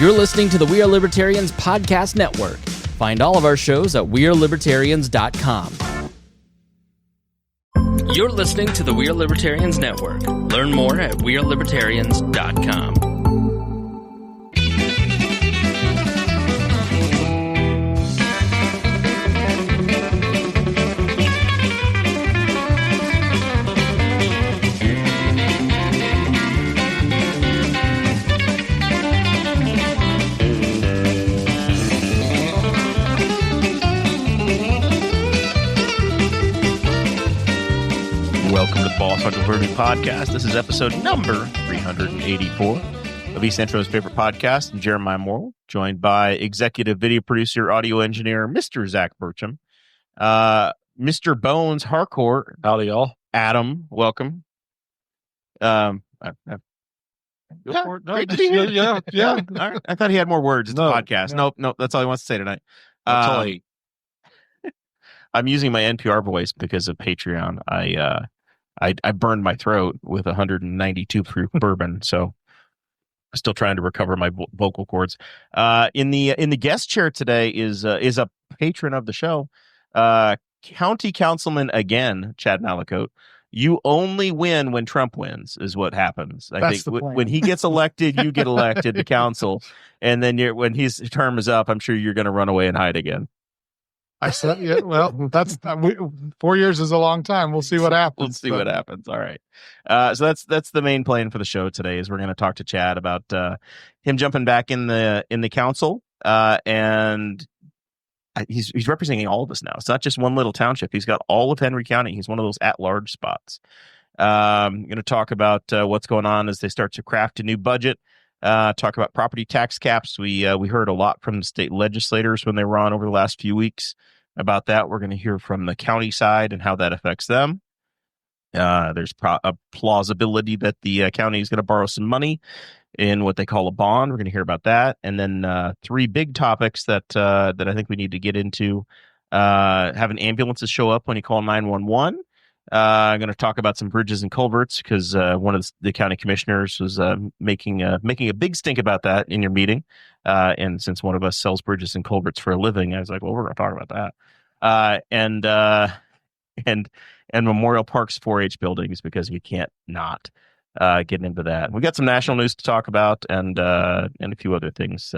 You're listening to the We Are Libertarians Podcast Network. Find all of our shows at wearelibertarians.com. You're listening to the We Are Libertarians Network. Learn more at wearelibertarians.com. Welcome to the Boss Hog Liberty Podcast. This is episode number 384 of East Centro's favorite podcast. I'm Jeremiah Morrell, joined by executive video producer, audio engineer, Mr. Zach Burcham, Mr. Bones Harcourt. Howdy, y'all. Adam, welcome. Great to be here. Yeah. All right. I thought he had more words. It's a podcast. Nope. That's all he wants to say tonight. I'm using my NPR voice because of Patreon. I burned my throat with 192 proof bourbon, so I'm still trying to recover my vocal cords. In the guest chair today is a patron of the show, County Councilman again, Chad Malicoat. You only win when Trump wins, is what happens. I think when he gets elected, you get elected to council, and then when his term is up, I'm sure you're going to run away and hide again. I said, yeah, well, that's 4 years is a long time. We'll see what happens. We'll see what happens. All right. So that's the main plan for the show today is we're going to talk to Chad about him jumping back in the council. And he's representing all of us now. It's not just one little township. He's got all of Henry County. He's one of those at-large spots. I'm going to talk about what's going on as they start to craft a new budget. Talk about property tax caps. We heard a lot from the state legislators when they were on over the last few weeks about that. We're going to hear from the county side and how that affects them. There's a plausibility that the county is going to borrow some money in what they call a bond. We're going to hear about that. And then three big topics that I think we need to get into. Having ambulances show up when you call 911. I'm going to talk about some bridges and culverts because one of the county commissioners was making a big stink about that in your meeting. And since one of us sells bridges and culverts for a living, I was like, well, we're going to talk about that. And Memorial Park's 4-H buildings because we can't not get into that. We got some national news to talk about and a few other things.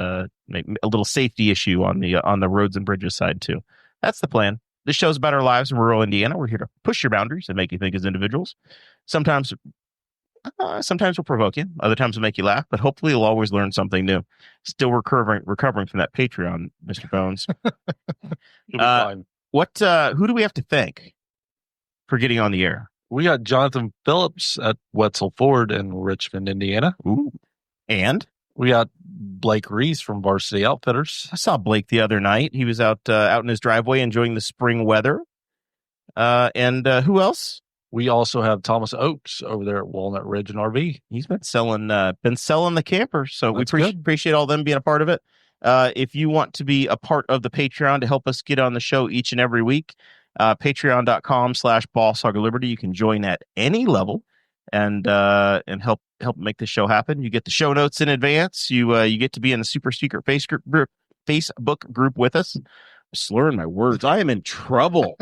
Maybe a little safety issue on the roads and bridges side too. That's the plan. This show's about our lives in rural Indiana. We're here to push your boundaries and make you think as individuals. Sometimes we'll provoke you. Other times we'll make you laugh. But hopefully you'll always learn something new. Still recovering from that Patreon, Mr. Bones. You'll be fine. Who do we have to thank for getting on the air? We got Jonathan Phillips at Wetzel Ford in Richmond, Indiana. Ooh. And? We got Blake Reese from Varsity Outfitters. I saw Blake the other night. He was out in his driveway enjoying the spring weather. And who else? We also have Thomas Oakes over there at Walnut Ridge and RV. He's been selling the camper. So we appreciate all them being a part of it. If you want to be a part of the Patreon to help us get on the show each and every week, patreon.com/BossHogLiberty. You can join at any level and help make this show happen. You get the show notes in advance. You get to be in a super secret Facebook group with us. I'm slurring my words. I am in trouble.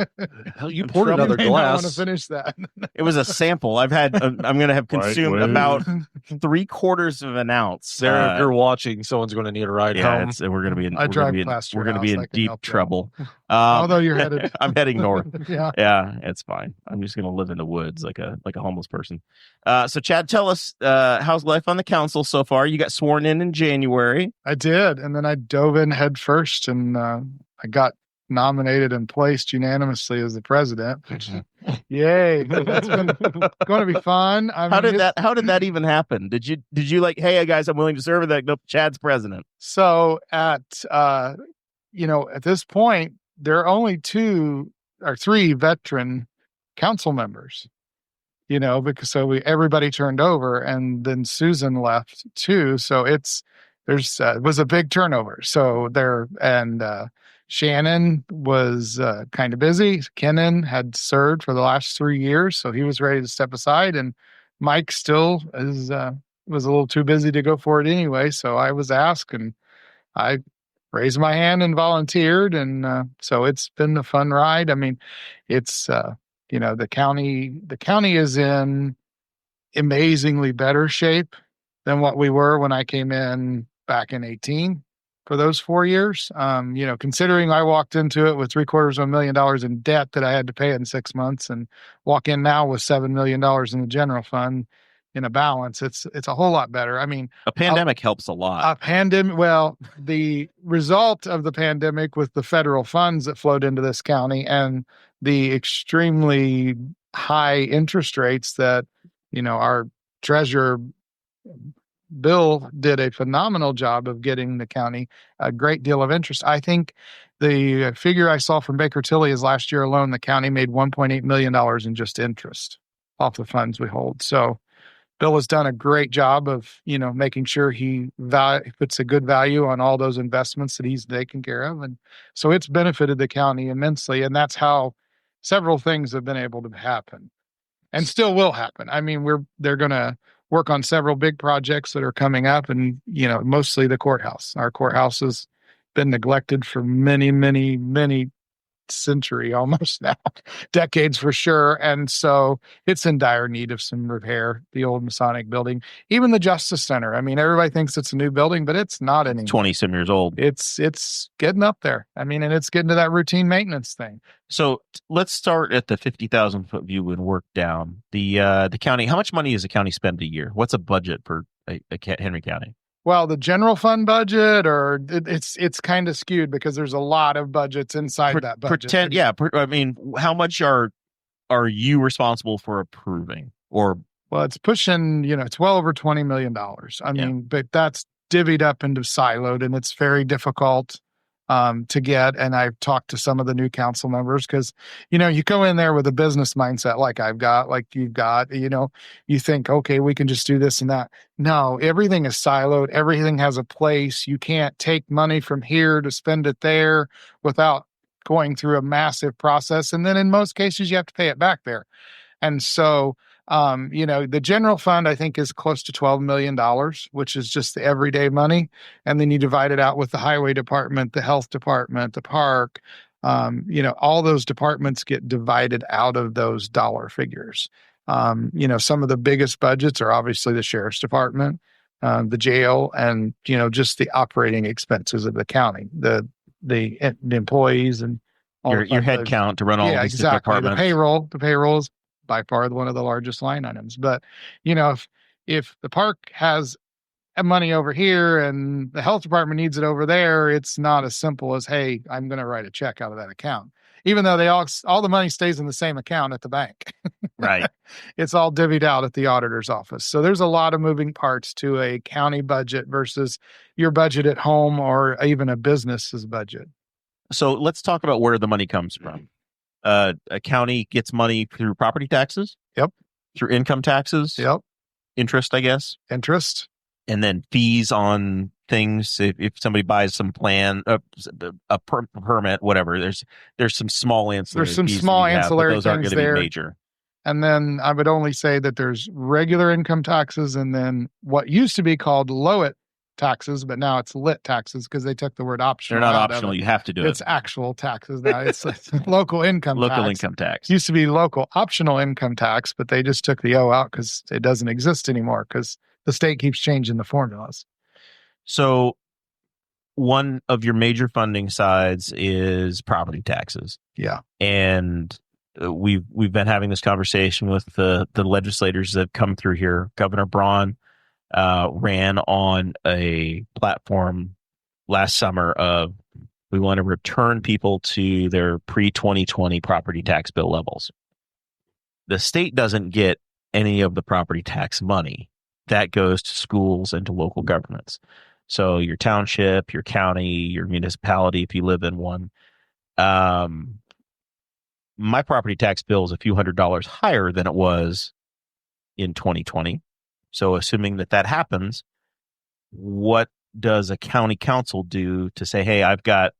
Hell, you poured another glass. I want to finish that. It was a sample. I'm going to have consumed about 3/4 of an ounce. Sarah, if you're watching, someo's going to need a ride home. We're going to be in deep trouble. Although you're headed, I'm heading north. Yeah, it's fine. I'm just going to live in the woods like a homeless person. So Chad, tell us how's life on the council so far? You got sworn in January. I did, and then I dove in head first, and I got nominated and placed unanimously as the president. Yay! That's been going to be fun. How did that even happen? Did you like, hey guys, I'm willing to serve? That nope, Chad's president. So at this point, there are only 2 or 3 veteran council members. Because everybody turned over, and then Susan left too. So it was a big turnover. So Shannon was kind of busy. Kennan had served for the last 3 years, so he was ready to step aside. And Mike still is was a little too busy to go for it anyway. So I was asked, and I raised my hand and volunteered. And so it's been a fun ride. I mean, it's, the county is in amazingly better shape than what we were when I came in back in 18 for those 4 years. Considering I walked into it with $750,000 in debt that I had to pay in 6 months, and walk in now with $7 million in the general fund in a balance, it's a whole lot better. I mean, A pandemic helps a lot. Well, the result of the pandemic with the federal funds that flowed into this county and the extremely high interest rates that, our treasurer Bill did a phenomenal job of getting the county a great deal of interest. I think the figure I saw from Baker Tilly is last year alone, the county made $1.8 million in just interest off the funds we hold. So Bill has done a great job of, making sure he puts a good value on all those investments that he's taken care of. And so it's benefited the county immensely. And that's how several things have been able to happen and still will happen. I mean, they're going to work on several big projects that are coming up, and, mostly the courthouse. Our courthouse has been neglected for many, many, many century almost now, decades for sure. And so it's in dire need of some repair, the old Masonic building, even the Justice Center. I mean, everybody thinks it's a new building, but it's not anymore. 20-some years old. It's getting up there. I mean, and it's getting to that routine maintenance thing. So let's start at the 50,000 foot view and work down. The county, how much money does the county spend a year? What's a budget for Henry County? Well, the general fund budget, or it's kind of skewed because there's a lot of budgets inside that budget. How much are you responsible for approving? Or well, it's pushing, it's well over $20 million. I mean, but that's divvied up into siloed, and it's very difficult to get. And I've talked to some of the new council members because, you go in there with a business mindset like I've got, like you've got, you think, okay, we can just do this and that. No, everything is siloed. Everything has a place. You can't take money from here to spend it there without going through a massive process. And then in most cases, you have to pay it back there. And so, the general fund, I think, is close to $12 million, which is just the everyday money. And then you divide it out with the highway department, the health department, the park, all those departments get divided out of those dollar figures. Some of the biggest budgets are obviously the sheriff's department, the jail, and, just the operating expenses of the county, the employees and all your head count to run all of these different departments. The payroll is by far one of the largest line items. But, if the park has money over here and the health department needs it over there, it's not as simple as, hey, I'm going to write a check out of that account, even though all the money stays in the same account at the bank. Right. It's all divvied out at the auditor's office. So there's a lot of moving parts to a county budget versus your budget at home or even a business's budget. So let's talk about where the money comes from. A county gets money through property taxes. Yep. Through income taxes. Yep. Interest, I guess. Interest. And then fees on things. If somebody buys some plan, a permit, whatever. There's some small ancillary. There's some small ancillary those aren't things going to there. be major. And then I would only say that there's regular income taxes, and then what used to be called LOIT taxes, but now it's lit taxes because they took the word optional. They're not optional. You have to do it. It's actual taxes now. It's local income tax. Local income tax. It used to be local optional income tax, but they just took the O out because it doesn't exist anymore because the state keeps changing the formulas. So one of your major funding sides is property taxes. Yeah. And we've been having this conversation with the legislators that have come through here. Governor Braun ran on a platform last summer of we want to return people to their pre-2020 property tax bill levels. The state doesn't get any of the property tax money. That goes to schools and to local governments. So your township, your county, your municipality, if you live in one. My property tax bill is a few $100s higher than it was in 2020. So assuming that happens, what does a county council do to say, hey, I've got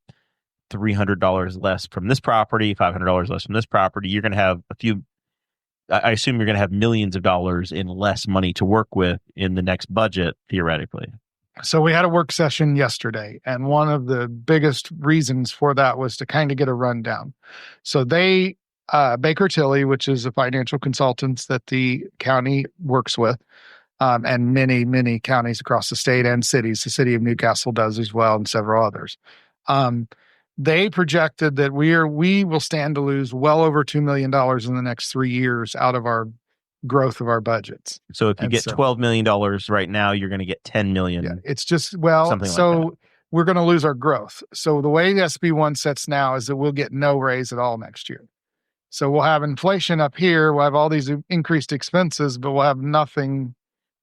$300 less from this property, $500 less from this property? You're going to have I assume you're going to have millions of dollars in less money to work with in the next budget, theoretically. So we had a work session yesterday, and one of the biggest reasons for that was to kind of get a rundown. So they, Baker Tilly, which is a financial consultants that the county works with, and many, many counties across the state and cities. The city of Newcastle does as well, and several others. They projected that we will stand to lose well over $2 million in the next 3 years out of our growth of our budgets. So if you get $12 million right now, you're going to get $10 million. Yeah, it's just, well, something so like that. We're going to lose our growth. So the way the SB1 sets now is that we'll get no raise at all next year. So we'll have inflation up here. We'll have all these increased expenses, but we'll have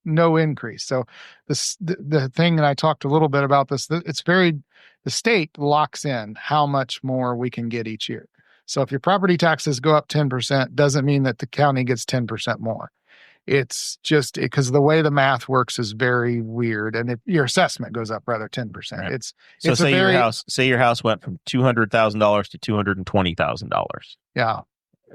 no increase. So the thing that I talked a little bit about this, the state locks in how much more we can get each year. So if your property taxes go up 10%, doesn't mean that the county gets 10% more. It's just because the way the math works is very weird, and your assessment goes up rather 10%. Right. So say your house went from $200,000 to $220,000. Yeah.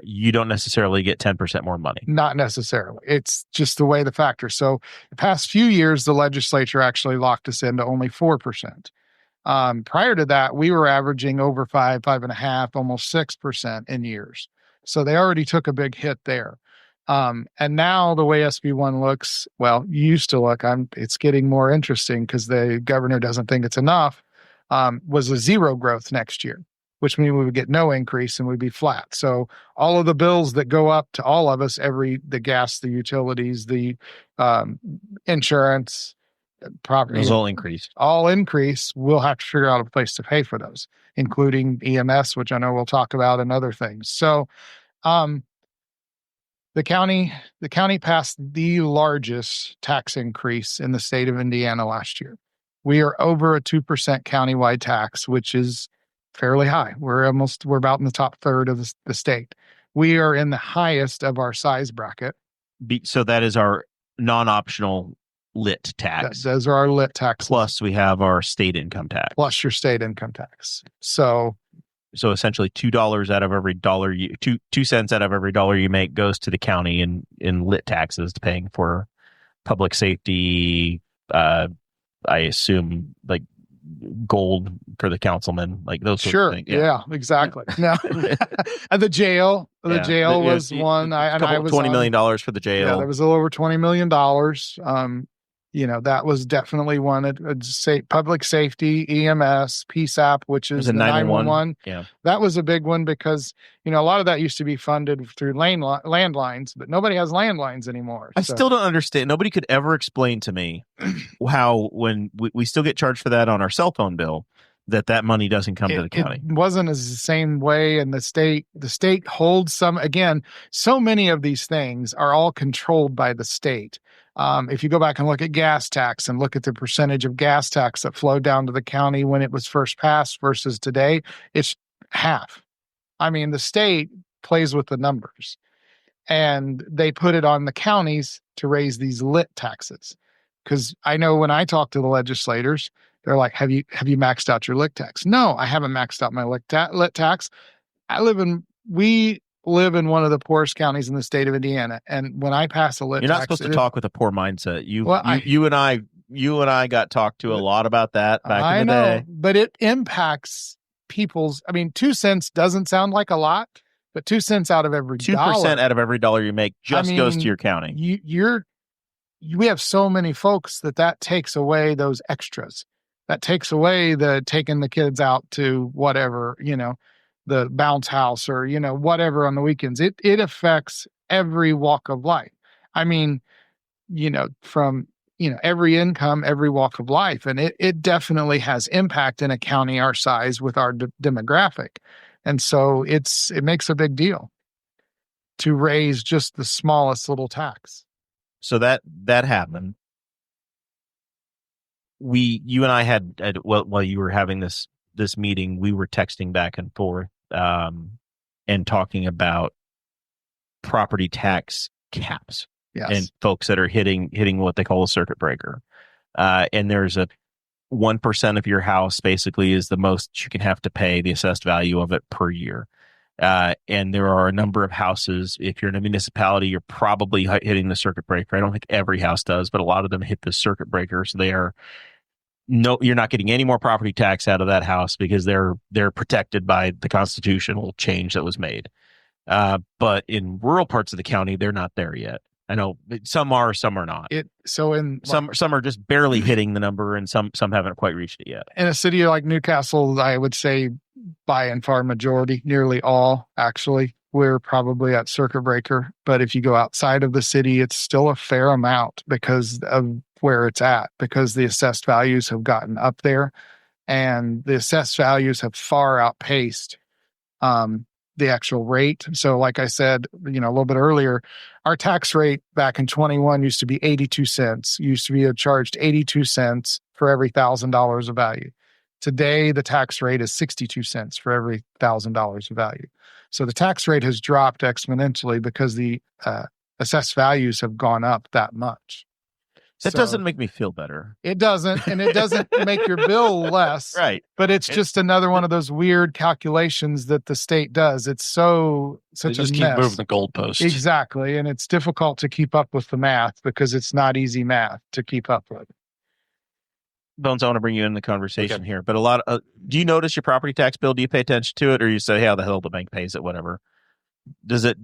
You don't necessarily get 10% more money. Not necessarily. It's just the way the factor. So the past few years, the legislature actually locked us into only 4%. Prior to that, we were averaging over 5.5, almost 6% in years. So they already took a big hit there. And now the way SB1 looks, well, used to look, it's getting more interesting because the governor doesn't think it's enough, was a zero growth next year, which means we would get no increase and we'd be flat. So all of the bills that go up to all of us, the gas, the utilities, the insurance, property, those all increase. We'll have to figure out a place to pay for those, including EMS, which I know we'll talk about, and other things. So the county passed the largest tax increase in the state of Indiana last year. We are over a 2% countywide tax, which is fairly high. We're about in the top third of the state. We are in the highest of our size bracket. So that is our non-optional lit tax. Those are our lit taxes. Plus we have our state income tax. Plus your state income tax. So essentially $2 out of every dollar 2 cents out of every dollar you make goes to the county in lit taxes, paying for public safety. I assume like gold for the councilman, like those sorts of things. Yeah, exactly. Now, and the jail was one. I was $20 million for the jail. Yeah, there was a little over $20 million. That was definitely one. Public safety, EMS, PSAP, which is the 911. Yeah, that was a big one because a lot of that used to be funded through landlines, but nobody has landlines anymore. I still don't understand. Nobody could ever explain to me how, when we still get charged for that on our cell phone bill, that money doesn't come to the county. It wasn't as the same way, and the state holds some. Again, so many of these things are all controlled by the state. If you go back and look at gas tax and look at the percentage of gas tax that flowed down to the county when it was first passed versus today, it's half. I mean, the state plays with the numbers, and they put it on the counties to raise these lit taxes. Because I know when I talk to the legislators, they're like, have you maxed out your lit tax? No, I haven't maxed out my lit tax. We live in one of the poorest counties in the state of Indiana, and when I pass a lit tax, you're not supposed to talk with a poor mindset. You and I got talked to a lot about that back in the day. But it impacts people's. 2 cents doesn't sound like a lot, but 2 cents out of every 2% out of every dollar you make goes to your county. We have so many folks that takes away those extras. That takes away the taking the kids out to whatever, the bounce house or, whatever on the weekends. It affects every walk of life. From, every income, every walk of life. And it definitely has impact in a county our size with our demographic. And so it makes a big deal to raise just the smallest little tax. So that happened. You and I had while you were having this meeting, we were texting back and forth and talking about property tax caps. Yes. And folks that are hitting what they call a circuit breaker. And there's a 1% of your house basically is the most you can have to pay, the assessed value of it per year. And there are a number of houses. If you're in a municipality, you're probably hitting the circuit breaker. I don't think every house does, but a lot of them hit the circuit breaker. So you're not getting any more property tax out of that house because they're protected by the constitutional change that was made. But in rural parts of the county, they're not there yet. I know some are not. Some are just barely hitting the number, and some haven't quite reached it yet. In a city like Newcastle, I would say by and far majority, nearly all actually, we're probably at circuit breaker. But if you go outside of the city, it's still a fair amount because of where it's at, because the assessed values have gotten up there, and the assessed values have far outpaced the actual rate. So like I said, a little bit earlier, our tax rate back in 21 used to be 82 cents. Used to be charged 82 cents for every $1,000 of value. Today, the tax rate is 62 cents for every $1,000 of value. So the tax rate has dropped exponentially because the assessed values have gone up that much. That doesn't make me feel better. It doesn't, and it doesn't make your bill less. Right. But it's just another one of those weird calculations that the state does. It's such a mess. Keep moving the goalpost. Exactly. And it's difficult to keep up with the math because it's not easy math to keep up with. Bones, I want to bring you in the conversation here, but do you notice your property tax bill? Do you pay attention to it, or you say, hey, how the hell the bank pays it, whatever? Do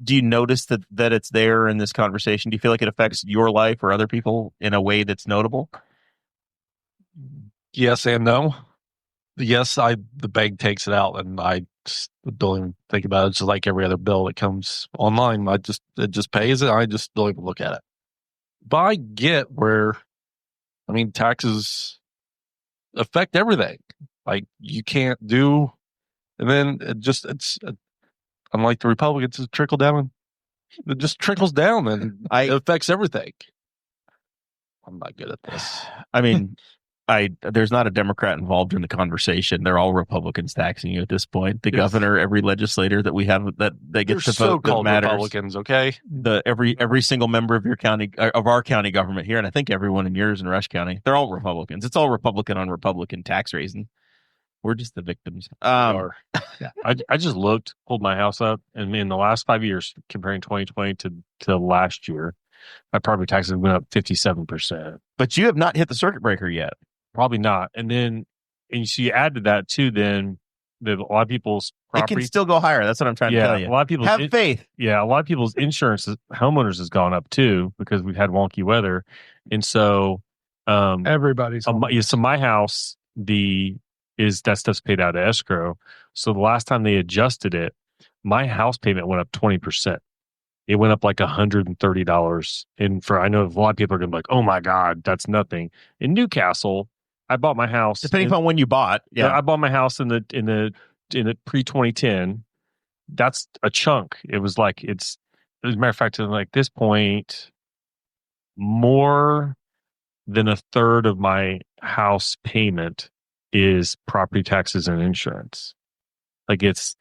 you notice that it's there in this conversation? Do you feel like it affects your life or other people in a way that's notable? Yes and no. Yes, the bank takes it out, and I don't even think about it. It's just like every other bill that comes online. It just pays it. I just don't even look at it. But I get where, taxes affect everything. Like you can't do, and then it's. Unlike the Republicans, it trickle down. It just trickles down, and it affects everything. I'm not good at this. There's not a Democrat involved in the conversation. They're all Republicans taxing you at this point. The governor, every legislator that we have that gets to vote that matters. Republicans, okay. Every single member of your county, of our county government here, and I think everyone in yours in Rush County, they're all Republicans. It's all Republican on Republican tax raising. We're just the victims. I just pulled my house up, and in the last 5 years, comparing 2020 to last year, my property taxes went up 57%. But you have not hit the circuit breaker yet. Probably not. And so you add to that too, then a lot of people's property. It can still go higher. That's what I'm trying to tell you. A lot of people have faith. Yeah, a lot of people's insurance, homeowners has gone up too because we've had wonky weather, and so everybody's. So my house, that stuff's paid out of escrow. So the last time they adjusted it, my house payment went up 20%. It went up like $130. And I know a lot of people are going to be like, oh my God, that's nothing. In Newcastle, I bought my house. Depending upon when you bought. Yeah. I bought my house in the pre-2010. That's a chunk. It was like, as a matter of fact, like this point, more than a third of my house payment is property taxes and insurance. Like it's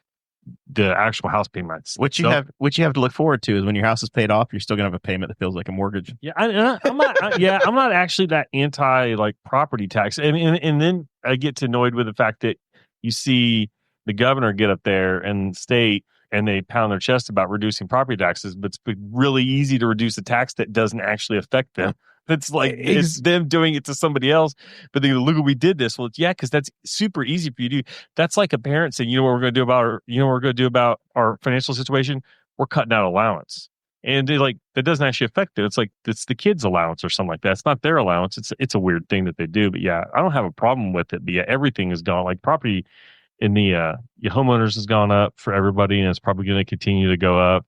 the actual house payments. What you have to look forward to is when your house is paid off, you're still gonna have a payment that feels like a mortgage. Yeah, I'm not actually that anti like property tax. And then I get annoyed with the fact that you see the governor get up there and state and they pound their chest about reducing property taxes, but it's really easy to reduce a tax that doesn't actually affect them. It's like it's them doing it to somebody else, but they go, look what we did this. Well, yeah, because that's super easy for you to do. That's like a parent saying, you know what we're going to do about our financial situation? We're cutting out allowance, and that doesn't actually affect it. It's like it's the kid's allowance or something like that. It's not their allowance. It's a weird thing that they do. But yeah, I don't have a problem with it. But yeah, everything has gone like property in the your homeowners has gone up for everybody, and it's probably going to continue to go up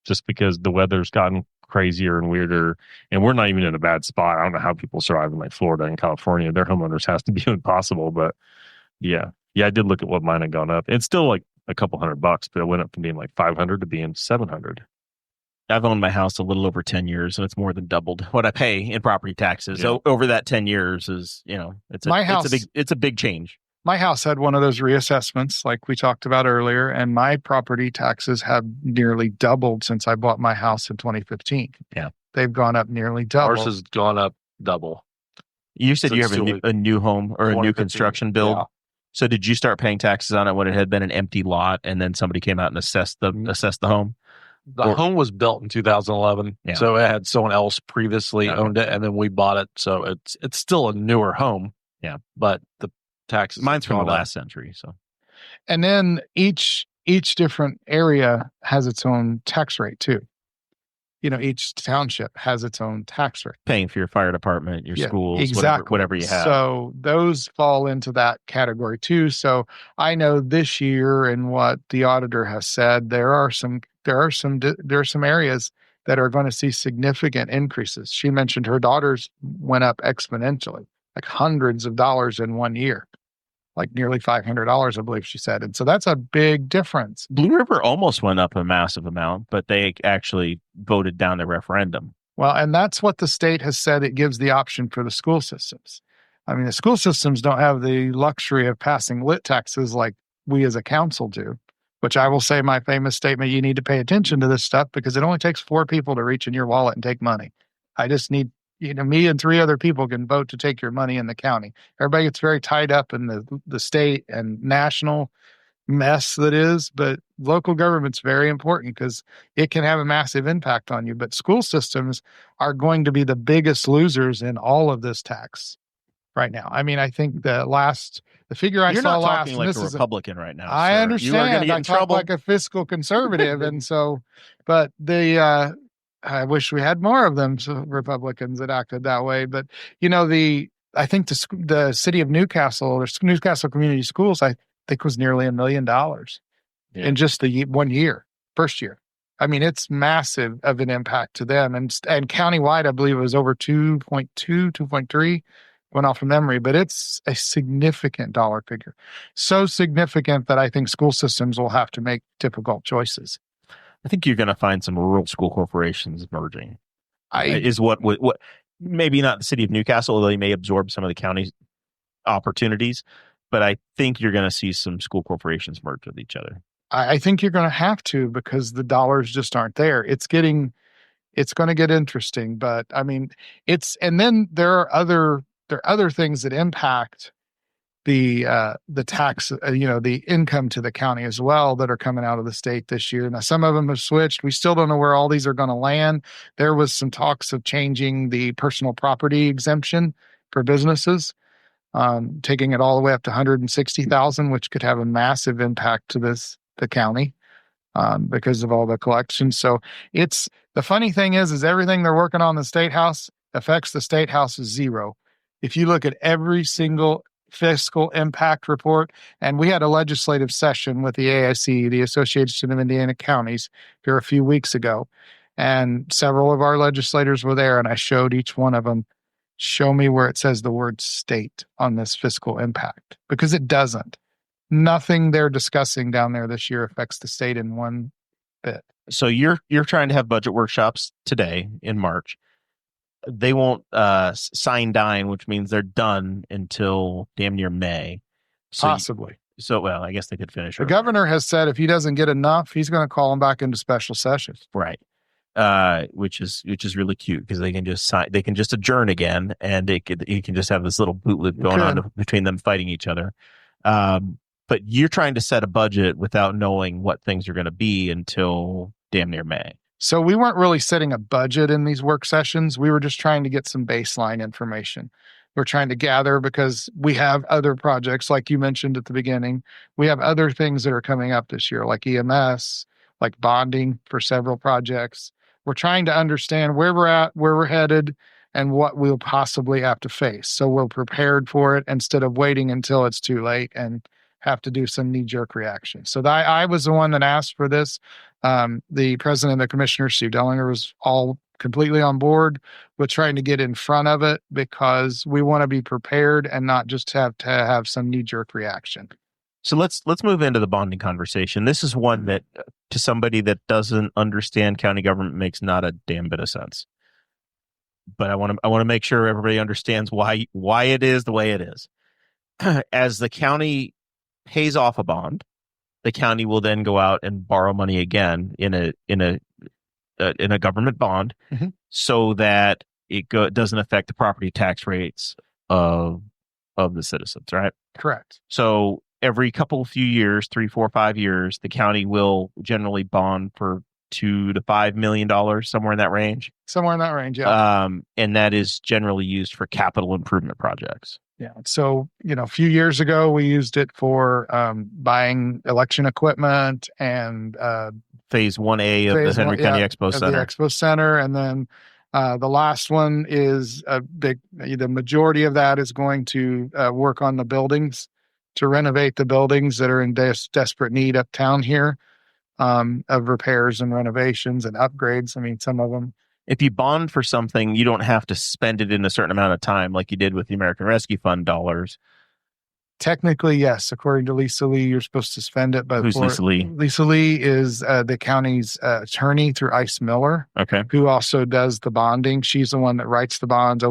just because the weather's gotten crazier and weirder, and we're not even in a bad spot. I don't know how people survive in like Florida and California. Their homeowners has to be impossible, but yeah, I did look at what mine had gone up. It's still like a couple $100, but it went up from being like 500 to being 700. I've owned my house a little over 10 years, so it's more than doubled what I pay in property taxes. So over that 10 years is, it's a big change. My house had one of those reassessments like we talked about earlier, and my property taxes have nearly doubled since I bought my house in 2015. Yeah. They've gone up nearly double. Ours has gone up double. You said you have a new home or a new construction build. Yeah. So did you start paying taxes on it when it had been an empty lot, and then somebody came out and assessed the home? The home was built in 2011, Yeah. so it had someone else previously owned it, and then we bought it. So it's still a newer home. Yeah, but the taxes. Mine's from the last century. So, and then each different area has its own tax rate too. Each township has its own tax rate. Paying for your fire department, your schools, exactly. whatever you have. So those fall into that category too. So I know this year, and what the auditor has said, there are some areas that are going to see significant increases. She mentioned her daughters went up exponentially, like hundreds of dollars in 1 year. Like nearly $500, I believe she said. And so that's a big difference. Blue River almost went up a massive amount, but they actually voted down the referendum. Well, and that's what the state has said. It gives the option for the school systems. I mean, the school systems don't have the luxury of passing lit taxes like we as a council do, which I will say my famous statement, you need to pay attention to this stuff because it only takes 4 people to reach in your wallet and take money. I just need me and 3 other people can vote to take your money in the county. Everybody gets very tied up in the state and national mess that is, but local government's very important because it can have a massive impact on you. But school systems are going to be the biggest losers in all of this tax right now. I mean, I think the figure I You're saw not last, talking like a Republican right now. I sir. understand. You are going to get in talk trouble like a fiscal conservative, and so, but I wish we had more of them, so Republicans that acted that way. But I think the city of Newcastle, or Newcastle Community Schools, I think was nearly $1 million in just the 1 year, first year. I mean, it's massive of an impact to them, and countywide, I believe it was over 2.2, 2.3, went off from memory, but it's a significant dollar figure, so significant that I think school systems will have to make difficult choices. I think you're going to find some rural school corporations merging. Is what maybe not the city of Newcastle, although they may absorb some of the county's opportunities, but I think you're going to see some school corporations merge with each other. I think you're going to have to because the dollars just aren't there. It's going to get interesting, but I mean, and then there are other things that impact the tax, the income to the county as well that are coming out of the state this year. Now, some of them have switched. We still don't know where all these are going to land. There was some talks of changing the personal property exemption for businesses, taking it all the way up to $160,000, which could have a massive impact to the county because of all the collections. So the funny thing is everything they're working on in the State House affects the State House is zero. If you look at every single fiscal impact report, and we had a legislative session with the AIC, the Association of Indiana Counties, here a few weeks ago, and several of our legislators were there, and I showed each one of them, show me where it says the word state on this fiscal impact, because it doesn't. Nothing they're discussing down there this year affects the state in one bit. So you're trying to have budget workshops today in March. They won't sign dine, which means they're done until damn near May. Possibly. Well, I guess they could finish. The governor has said if he doesn't get enough, he's going to call them back into special sessions. Right. Which is really cute because they can just adjourn again, and you can just have this little bootleg going on between them fighting each other. But you're trying to set a budget without knowing what things are going to be until damn near May. So we weren't really setting a budget in these work sessions. We were just trying to get some baseline information. We're trying to gather because we have other projects, like you mentioned at the beginning. We have other things that are coming up this year, like EMS, like bonding for several projects. We're trying to understand where we're at, where we're headed, and what we'll possibly have to face. So we're prepared for it instead of waiting until it's too late and have to do some knee-jerk reaction. So I was the one that asked for this. The president of the commissioners, Steve Dellinger, was all completely on board with trying to get in front of it because we want to be prepared and not just have to have some knee-jerk reaction. So let's move into the bonding conversation. This is one that, to somebody that doesn't understand county government, makes not a damn bit of sense. But I want to make sure everybody understands why it is the way it is. As the county pays off a bond, the county will then go out and borrow money again in a government bond, so that it doesn't affect the property tax rates of the citizens, right? Correct. So every few years, 3, 4, 5 years, the county will generally bond for $2 to $5 million, somewhere in that range. Somewhere in that range, yeah. And that is generally used for capital improvement projects. Yeah. So, a few years ago, we used it for buying election equipment and Phase 1A of the Henry County Expo Center. The Expo Center. And then the last one is the majority of that is going to work on the buildings, to renovate the buildings that are in desperate need uptown here of repairs and renovations and upgrades. I mean, some of them. If you bond for something, you don't have to spend it in a certain amount of time like you did with the American Rescue Fund dollars. Technically, yes. According to Lisa Lee, you're supposed to spend it. But who's Lisa Lee? Lisa Lee is the county's attorney through Ice Miller, okay, who also does the bonding. She's the one that writes the bonds,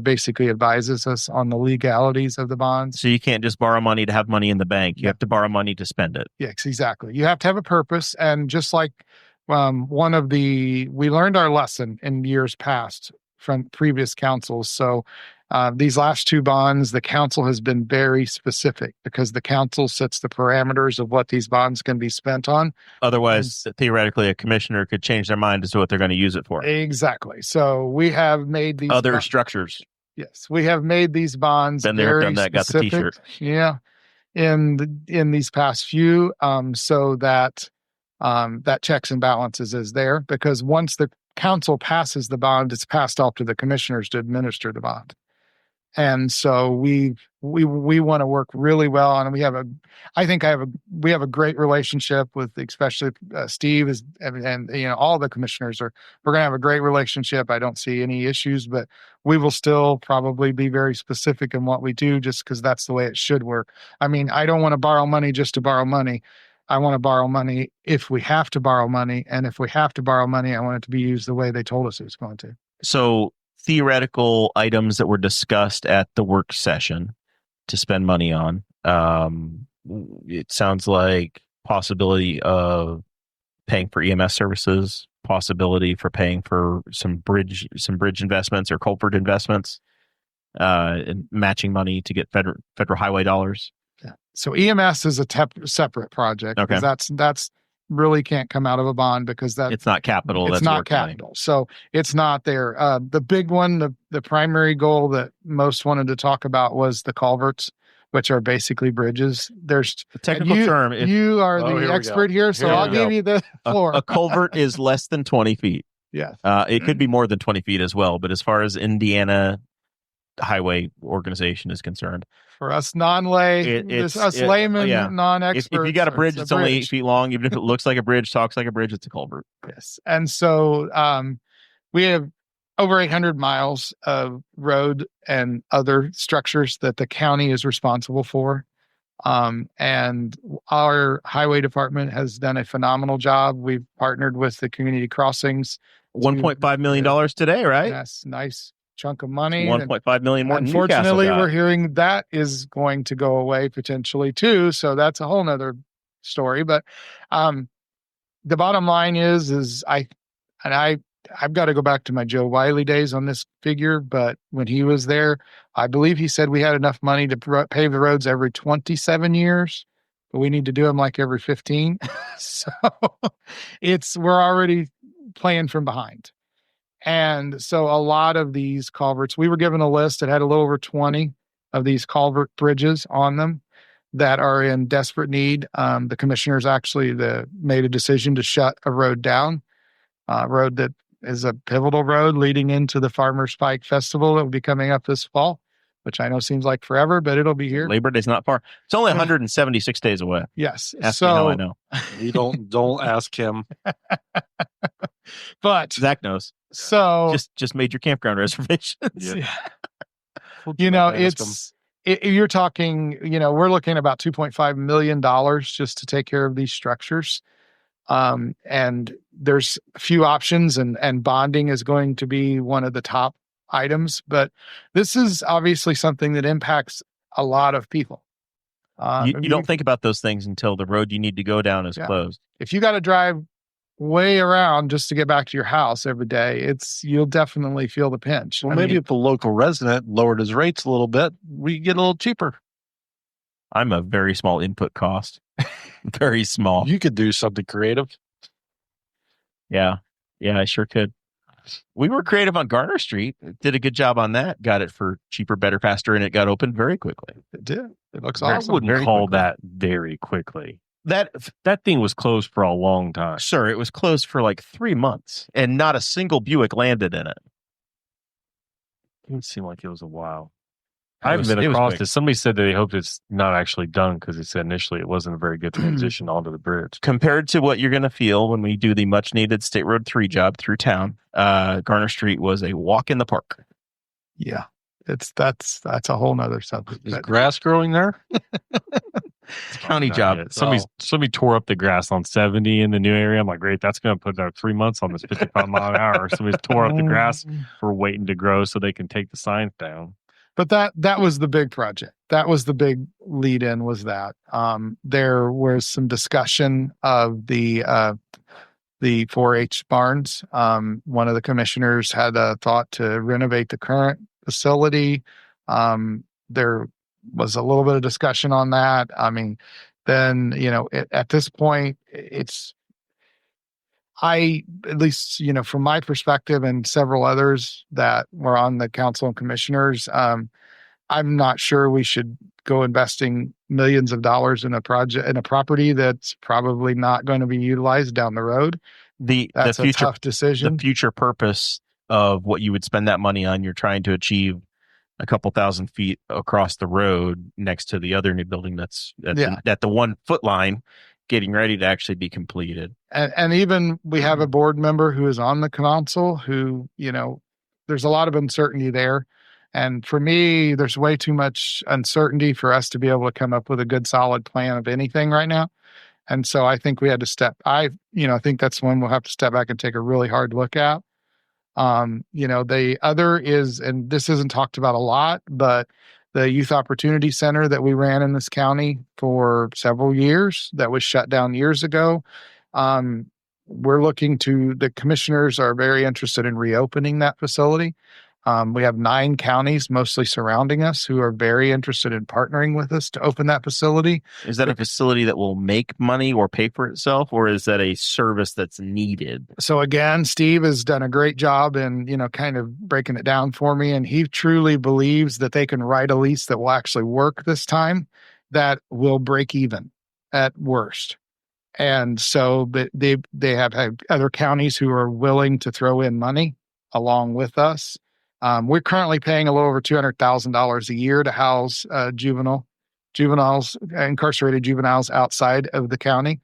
basically advises us on the legalities of the bonds. So you can't just borrow money to have money in the bank. You have to borrow money to spend it. Yes, exactly. You have to have a purpose. And just like we learned our lesson in years past from previous councils. So these last two bonds, the council has been very specific because the council sets the parameters of what these bonds can be spent on. Otherwise, theoretically, a commissioner could change their mind as to what they're going to use it for. Exactly. So we have made these other structures. Yes, we have made these bonds. Been there, done that. Got the T-shirt. Yeah, in these past few, so that that checks and balances is there, because once the council passes the bond, it's passed off to the commissioners to administer the bond. And so we want to work really well, and we have a great relationship with, especially Steve and all the commissioners we're going to have a great relationship. I don't see any issues, but we will still probably be very specific in what we do, just because that's the way it should work. I mean, I don't want to borrow money just to borrow money. I want to borrow money if we have to borrow money, and if we have to borrow money, I want it to be used the way they told us it was going to. So theoretical items that were discussed at the work session to spend money on. It sounds like possibility of paying for EMS services, possibility for paying for some bridge investments or culvert investments, and matching money to get federal highway dollars. Yeah. So EMS is a separate project. Okay. That's really can't come out of a bond, because it's not capital. It's not capital. Money. So it's not there. The big one, the primary goal that most wanted to talk about was the culverts, which are basically bridges. There's a technical term. You are the expert here, so I'll give you the floor. A culvert is less than 20 feet. Yes. It could be more than 20 feet as well, but as far as Indiana Highway Organization is concerned, for us non-lay, laymen, non-experts. If you got a bridge that's only 8 feet long, even if it looks like a bridge, talks like a bridge, it's a culvert. Yes. And so we have over 800 miles of road and other structures that the county is responsible for. And our highway department has done a phenomenal job. We've partnered with the community crossings. $1.5 million today, right? Yes. Nice chunk of money. 1.5 million more. Unfortunately, we're hearing that is going to go away potentially too. So that's a whole nother story. But the bottom line is I've got to go back to my Joe Wiley days on this figure. But when he was there, I believe he said we had enough money to pave the roads every 27 years, but we need to do them like every 15. So we're already playing from behind. And so a lot of these culverts, we were given a list that had a little over 20 of these culvert bridges on them that are in desperate need. The commissioners actually made a decision to shut a road down, a road that is a pivotal road leading into the Farmers Pike Festival that will be coming up this fall, which I know seems like forever, but it'll be here. Labor Day's not far. It's only 176 days away. Yes. Ask me how I know. You don't ask him. But Zach knows. So just made your campground reservations. Yeah. You're talking, we're looking at about $2.5 million just to take care of these structures. And there's a few options, and bonding is going to be one of the top items, but this is obviously something that impacts a lot of people. You don't think about those things until the road you need to go down is closed. If you got to drive way around just to get back to your house every day, you'll definitely feel the pinch. Well, maybe if the local resident lowered his rates a little bit, we get a little cheaper. I'm a very small input cost. Very small. You could do something creative. Yeah, I sure could. We were creative on Garner Street. Did a good job on that. Got it for cheaper, better, faster, and it got open very quickly. It did. It looks I awesome. wouldn't very call quickly. that very quickly. That, That thing was closed for a long time. sir, it was closed for like 3 months, and not a single Buick landed in it. It didn't seem like it was a while. It I haven't was- been it was across quick. it. Somebody said they hoped it's not actually done because it said initially it wasn't a very good transition onto the bridge. Compared to what you're going to feel when we do the much needed State Road 3 job through town, Garner Street was a walk in the park. Yeah. That's a whole nother subject. Is But- grass growing there? It's a county Not job. yet. Somebody tore up the grass on 70 in the new area. I'm like, great, that's going to put 3 months on this 55 mile an hour. Somebody tore up the grass for waiting to grow so they can take the signs down. But that was the big project. That was the big lead in, was that. There was some discussion of the 4-H barns. One of the commissioners had a thought to renovate the current facility. There was a little bit of discussion on that. I mean, then, at this point, at least, from my perspective and several others that were on the council and commissioners, I'm not sure we should go investing millions of dollars in a property that's probably not going to be utilized down the road. That's the future, a tough decision. the future purpose of what you would spend that money on, you're trying to achieve a couple thousand feet across the road next to the other new building that's at the 1 foot line, getting ready to actually be completed. And even we have a board member who is on the council who, there's a lot of uncertainty there. And for me, there's way too much uncertainty for us to be able to come up with a good, solid plan of anything right now. And so I think we had to I think that's one we'll have to step back and take a really hard look at. The other is, and this isn't talked about a lot, but the Youth Opportunity Center that we ran in this county for several years that was shut down years ago. The commissioners are very interested in reopening that facility. We have 9 counties mostly surrounding us who are very interested in partnering with us to open that facility. Is that a facility that will make money or pay for itself, or is that a service that's needed? So again, Steve has done a great job in, kind of breaking it down for me. And he truly believes that they can write a lease that will actually work this time, that will break even at worst. And so they have had other counties who are willing to throw in money along with us. We're currently paying a little over $200,000 a year to house incarcerated juveniles outside of the county.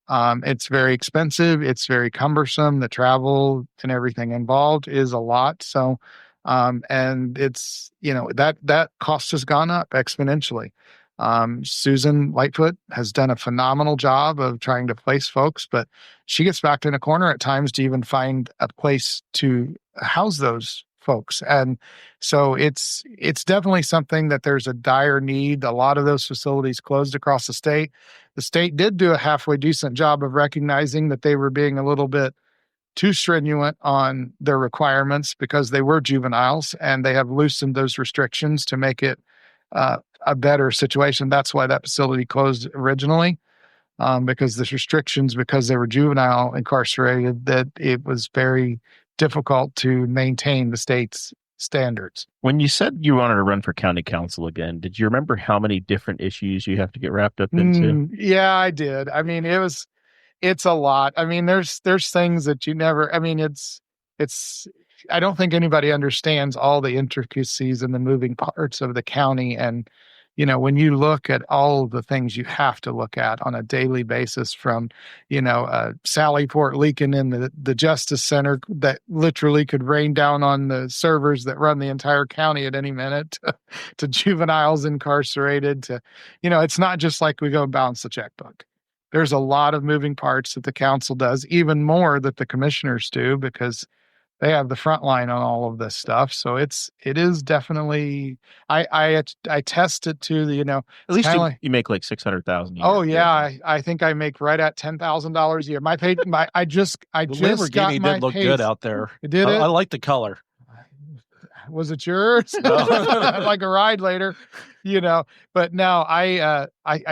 It's very expensive. It's very cumbersome. The travel and everything involved is a lot. So, and it's, that cost has gone up exponentially. Susan Lightfoot has done a phenomenal job of trying to place folks, but she gets backed in a corner at times to even find a place to house those folks. And so it's definitely something that there's a dire need. A lot of those facilities closed across the state. The state did do a halfway decent job of recognizing that they were being a little bit too stringent on their requirements because they were juveniles, and they have loosened those restrictions to make it a better situation. That's why that facility closed originally, because the restrictions, because they were juvenile incarcerated, that it was very difficult to maintain the state's standards. When you said you wanted to run for county council again, did you remember how many different issues you have to get wrapped up into? Yeah, I did. I mean, it's a lot. I mean, there's things that you never, I mean, I don't think anybody understands all the intricacies and the moving parts of the county. And, when you look at all of the things you have to look at on a daily basis, from, Sally Port leaking in the Justice Center that literally could rain down on the servers that run the entire county at any minute, to juveniles incarcerated, to, it's not just like we go and balance the checkbook. There's a lot of moving parts that the council does, even more that the commissioners do, because they have the front line on all of this stuff. So it is definitely, I test it to the, At least you make like $600,000. Oh yeah. I think I make right at $10,000 a year. I just The Lamborghini got my did look pay. good out there. Did it? I like the color. was it yours? I'd like a ride later, but no, I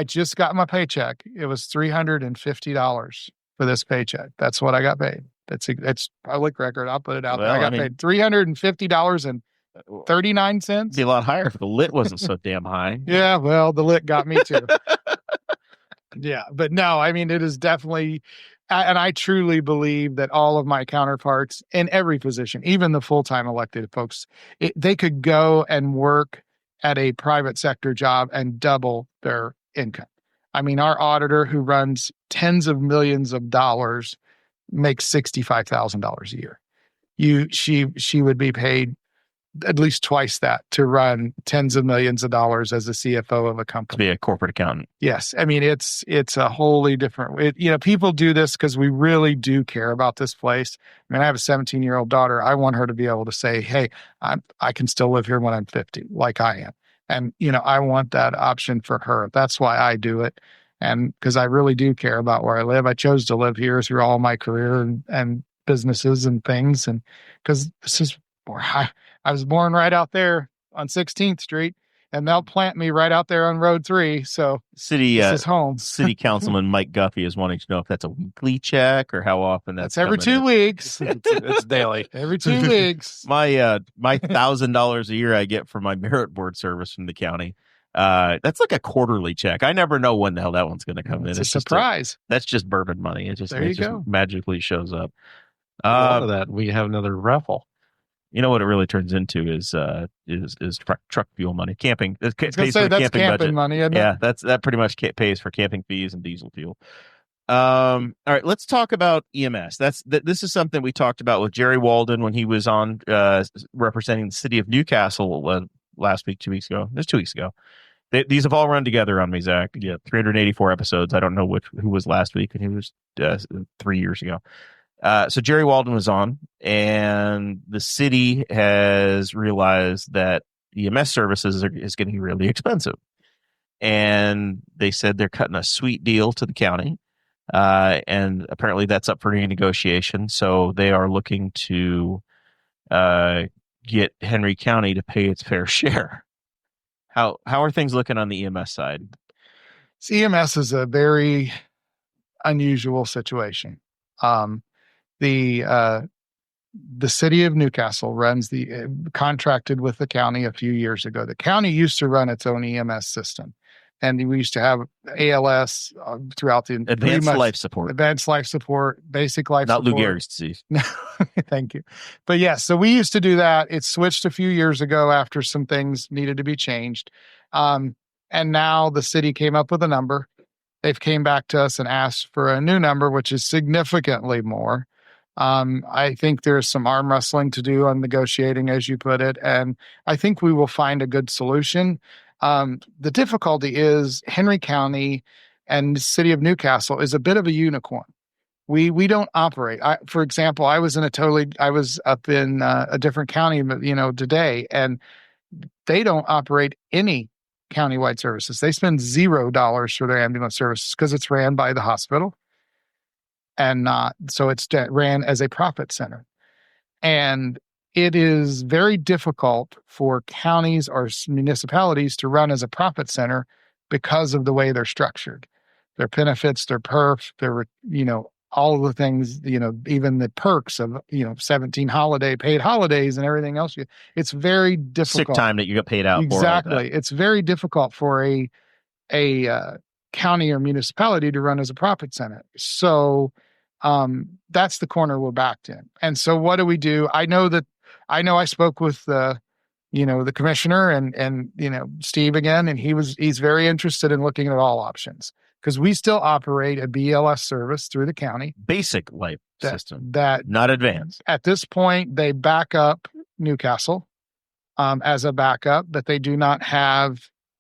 just got my paycheck. It was $350 for this paycheck. That's what I got paid. It's public record. I'll put it out there. I got paid $350.39. It'd be a lot higher if the lit wasn't so damn high. Yeah, well, the lit got me too. Yeah, but no, I mean, it is definitely, and I truly believe that all of my counterparts in every position, even the full-time elected folks, they could go and work at a private sector job and double their income. I mean, our auditor, who runs tens of millions of dollars, makes $65,000 a year. She would be paid at least twice that to run tens of millions of dollars as a CFO of a company. To be a corporate accountant. Yes. I mean, it's a wholly different, people do this because we really do care about this place. I mean, I have a 17-year-old daughter. I want her to be able to say, hey, I can still live here when I'm 50, like I am. And, I want that option for her. That's why I do it. And because I really do care about where I live. I chose to live here through all my career and businesses and things. And because this is where I was born right out there on 16th Street, and they'll plant me right out there on Road 3. So this is home. City Councilman Mike Guffey is wanting to know if that's a weekly check or how often that's every 2 weeks. It's daily. Every 2 weeks. My $1,000 a year I get for my merit board service from the county. That's like a quarterly check. I never know when the hell that one's going to come in. It's a surprise. That's just bourbon money. It just go. magically shows up. A lot of that, we have another raffle. You know what it really turns into is truck fuel money, camping. It pays for the that's camping camping budget. money. Isn't Yeah, it? that pretty much pays for camping fees and diesel fuel. All right, let's talk about EMS. This is something we talked about with Jerry Walden when he was on representing the city of Newcastle last week, 2 weeks ago. It was 2 weeks ago. These have all run together on me, Zach. Yeah, 384 episodes. I don't know who was last week, and he was 3 years ago. So Jerry Walden was on, and the city has realized that EMS services is getting really expensive. And they said they're cutting a sweet deal to the county. And apparently that's up for renegotiation. So they are looking to get Henry County to pay its fair share. How are things looking on the EMS side? EMS is a very unusual situation. The city of Newcastle runs contracted with the county a few years ago. The county used to run its own EMS system, and we used to have ALS throughout the advanced life support, basic life not support. Lou Gehrig's disease. Thank you. But yes, so we used to do that. It switched a few years ago after some things needed to be changed, and now the city came up with a number. They've came back to us and asked for a new number, which is significantly more. I think there's some arm wrestling to do on negotiating, as you put it, and I think we will find a good solution. The difficulty is Henry County and the city of Newcastle is a bit of a unicorn. We don't operate. For example, I was up in a different county, today, and they don't operate any countywide services. They spend $0 for their ambulance services because it's ran by the hospital. And so it's ran as a profit center. And it is very difficult for counties or municipalities to run as a profit center because of the way they're structured. Their benefits, their perks, all of the things, even the perks of, 17 paid holidays and everything else. It's very difficult. Sick time that you get paid out. Exactly. It's very difficult for a county or municipality to run as a profit center. So that's the corner we're backed in. And so what do we do? I know I spoke with the commissioner and Steve again, and he's very interested in looking at all options because we still operate a BLS service through the county. Basic life system. That not advanced. At this point, they back up Newcastle as a backup, but they do have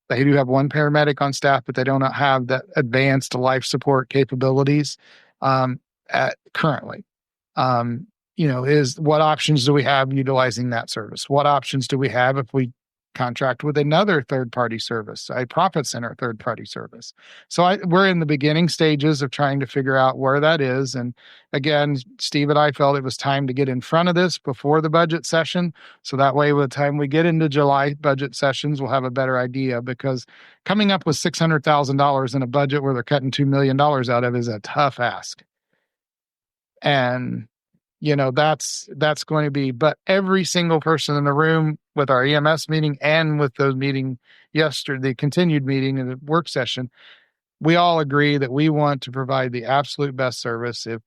one paramedic on staff, but they do not have that advanced life support capabilities currently. Is what options do we have utilizing that service? What options do we have if we contract with another third-party service, a profit center third-party service. So we're in the beginning stages of trying to figure out where that is. And again, Steve and I felt it was time to get in front of this before the budget session. So that way, by the time we get into July budget sessions, we'll have a better idea, because coming up with $600,000 in a budget where they're cutting $2 million out of is a tough ask. And that's going to be, but every single person in the room with our EMS meeting and with the meeting yesterday, the continued meeting and the work session, we all agree that we want to provide the absolute best service. If,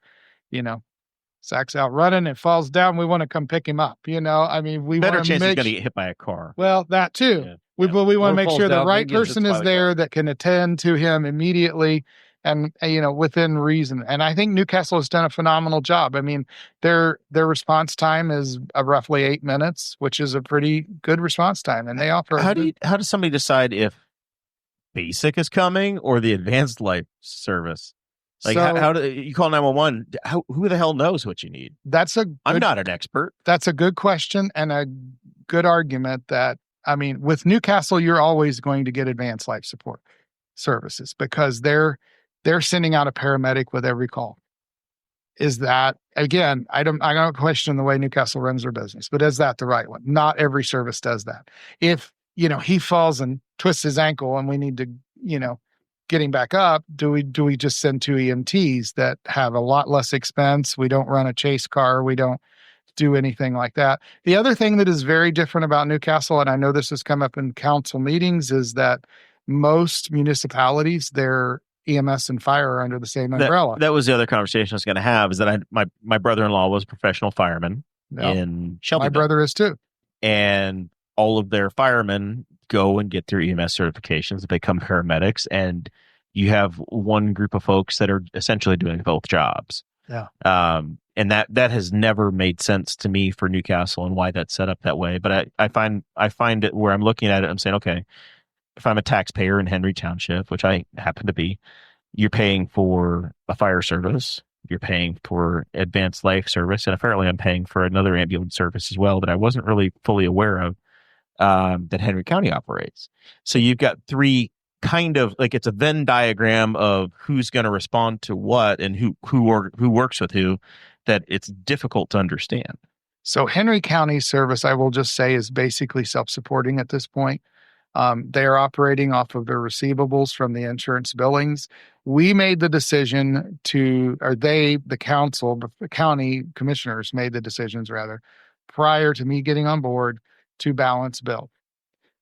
Zach's out running, it falls down, we want to come pick him up. We Better want chance to he's going to get hit by a car. Well, that too. Yeah. But we want to make falls sure the down, right then gets person hit by is the there that can attend to him immediately and, within reason. And I think Newcastle has done a phenomenal job. Their response time is roughly 8 minutes, which is a pretty good response time. And they offer. How does somebody decide if basic is coming or the advanced life service? Like, how do you call 911? Who the hell knows what you need? I'm not an expert. That's a good question and a good argument that, with Newcastle, you're always going to get advanced life support services because they're sending out a paramedic with every call. Is that, again, I don't question the way Newcastle runs their business, but is that the right one? Not every service does that. If, he falls and twists his ankle and we need to, get him back up, do we just send 2 EMTs that have a lot less expense? We don't run a chase car. We don't do anything like that. The other thing that is very different about Newcastle, and I know this has come up in council meetings, is that most municipalities, their EMS and fire are under the same umbrella. That was the other conversation I was going to have, is that my brother-in-law was a professional fireman in Shelbyville. My brother is too. And all of their firemen go and get their EMS certifications, they become paramedics, and you have one group of folks that are essentially doing both jobs. Yeah. And that has never made sense to me for Newcastle and why that's set up that way. But I find it where I'm looking at it, I'm saying, okay, if I'm a taxpayer in Henry Township, which I happen to be, you're paying for a fire service, you're paying for advanced life service, and apparently I'm paying for another ambulance service as well that I wasn't really fully aware of, that Henry County operates. So you've got 3 kind of, like, it's a Venn diagram of who's going to respond to what and who works with who, that it's difficult to understand. So Henry County service, I will just say, is basically self-supporting at this point. They are operating off of their receivables from the insurance billings. We made the decision the county commissioners made the decisions rather, prior to me getting on board, to balance bill.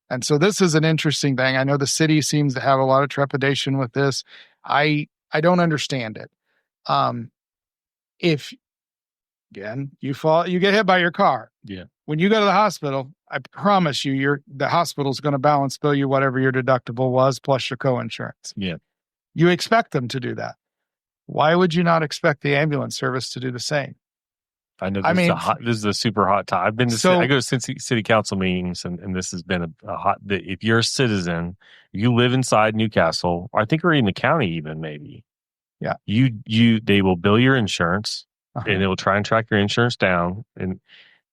And so this is an interesting thing. I know the city seems to have a lot of trepidation with this. I don't understand it. If, again, you get hit by your car. Yeah. When you go to the hospital, I promise you, the hospital's going to balance bill you whatever your deductible was plus your co-insurance. Yeah. You expect them to do that. Why would you not expect the ambulance service to do the same? I know this is a super hot time. I've been to I go to city council meetings, and this has been a hot. If you're a citizen, you live inside Newcastle, or I think we're in the county even maybe. Yeah. They will bill your insurance, and they will try and track your insurance down, and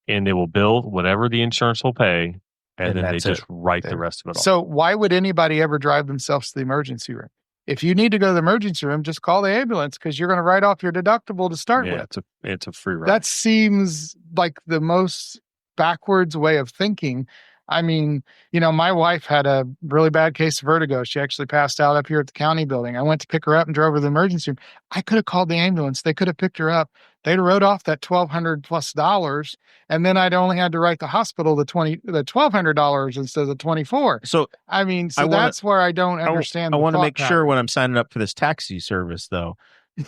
they will bill whatever the insurance will pay, and then they just write the rest of it off. So why would anybody ever drive themselves to the emergency room? If you need to go to the emergency room, just call the ambulance because you're going to write off your deductible to start with. It's a free ride. That seems like the most backwards way of thinking. My wife had a really bad case of vertigo. She actually passed out up here at the county building. I went to pick her up and drove her to the emergency room. I could have called the ambulance. They could have picked her up. They'd wrote off that $1,200+, and then I'd only had to write the hospital the $1,200 instead of the $2,400. So that's where I don't understand. I want to make sure when I'm signing up for this taxi service, though,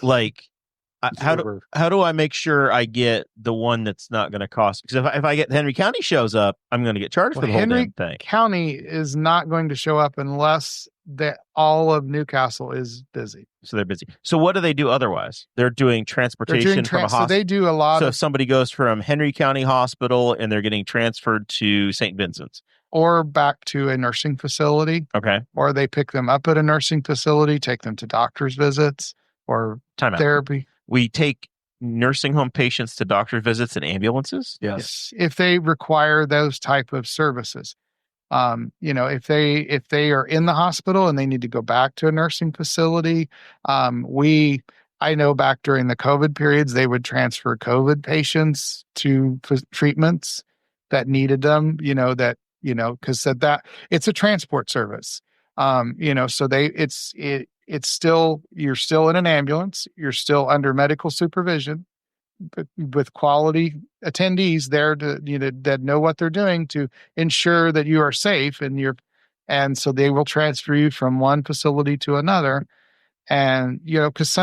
like, how do I make sure I get the one that's not going to cost? Because if I get Henry County shows up, I'm going to get charged for the whole damn thing. County is not going to show up unless all of Newcastle is busy. So they're busy. So what do they do otherwise? They're doing transportation from a hospital. So they do a lot. So if somebody goes from Henry County Hospital and they're getting transferred to St. Vincent's, or back to a nursing facility, okay, or they pick them up at a nursing facility, take them to doctor's visits or therapy. We take nursing home patients to doctor's visits in ambulances? Yes. If they require those type of services. If they are in the hospital and they need to go back to a nursing facility, I know back during the COVID periods, they would transfer COVID patients to treatments that needed them, because that it's a transport service. So it's still, you're still in an ambulance, you're still under medical supervision, but with quality attendees there that know what they're doing to ensure that you are safe and so they will transfer you from one facility to another. And, because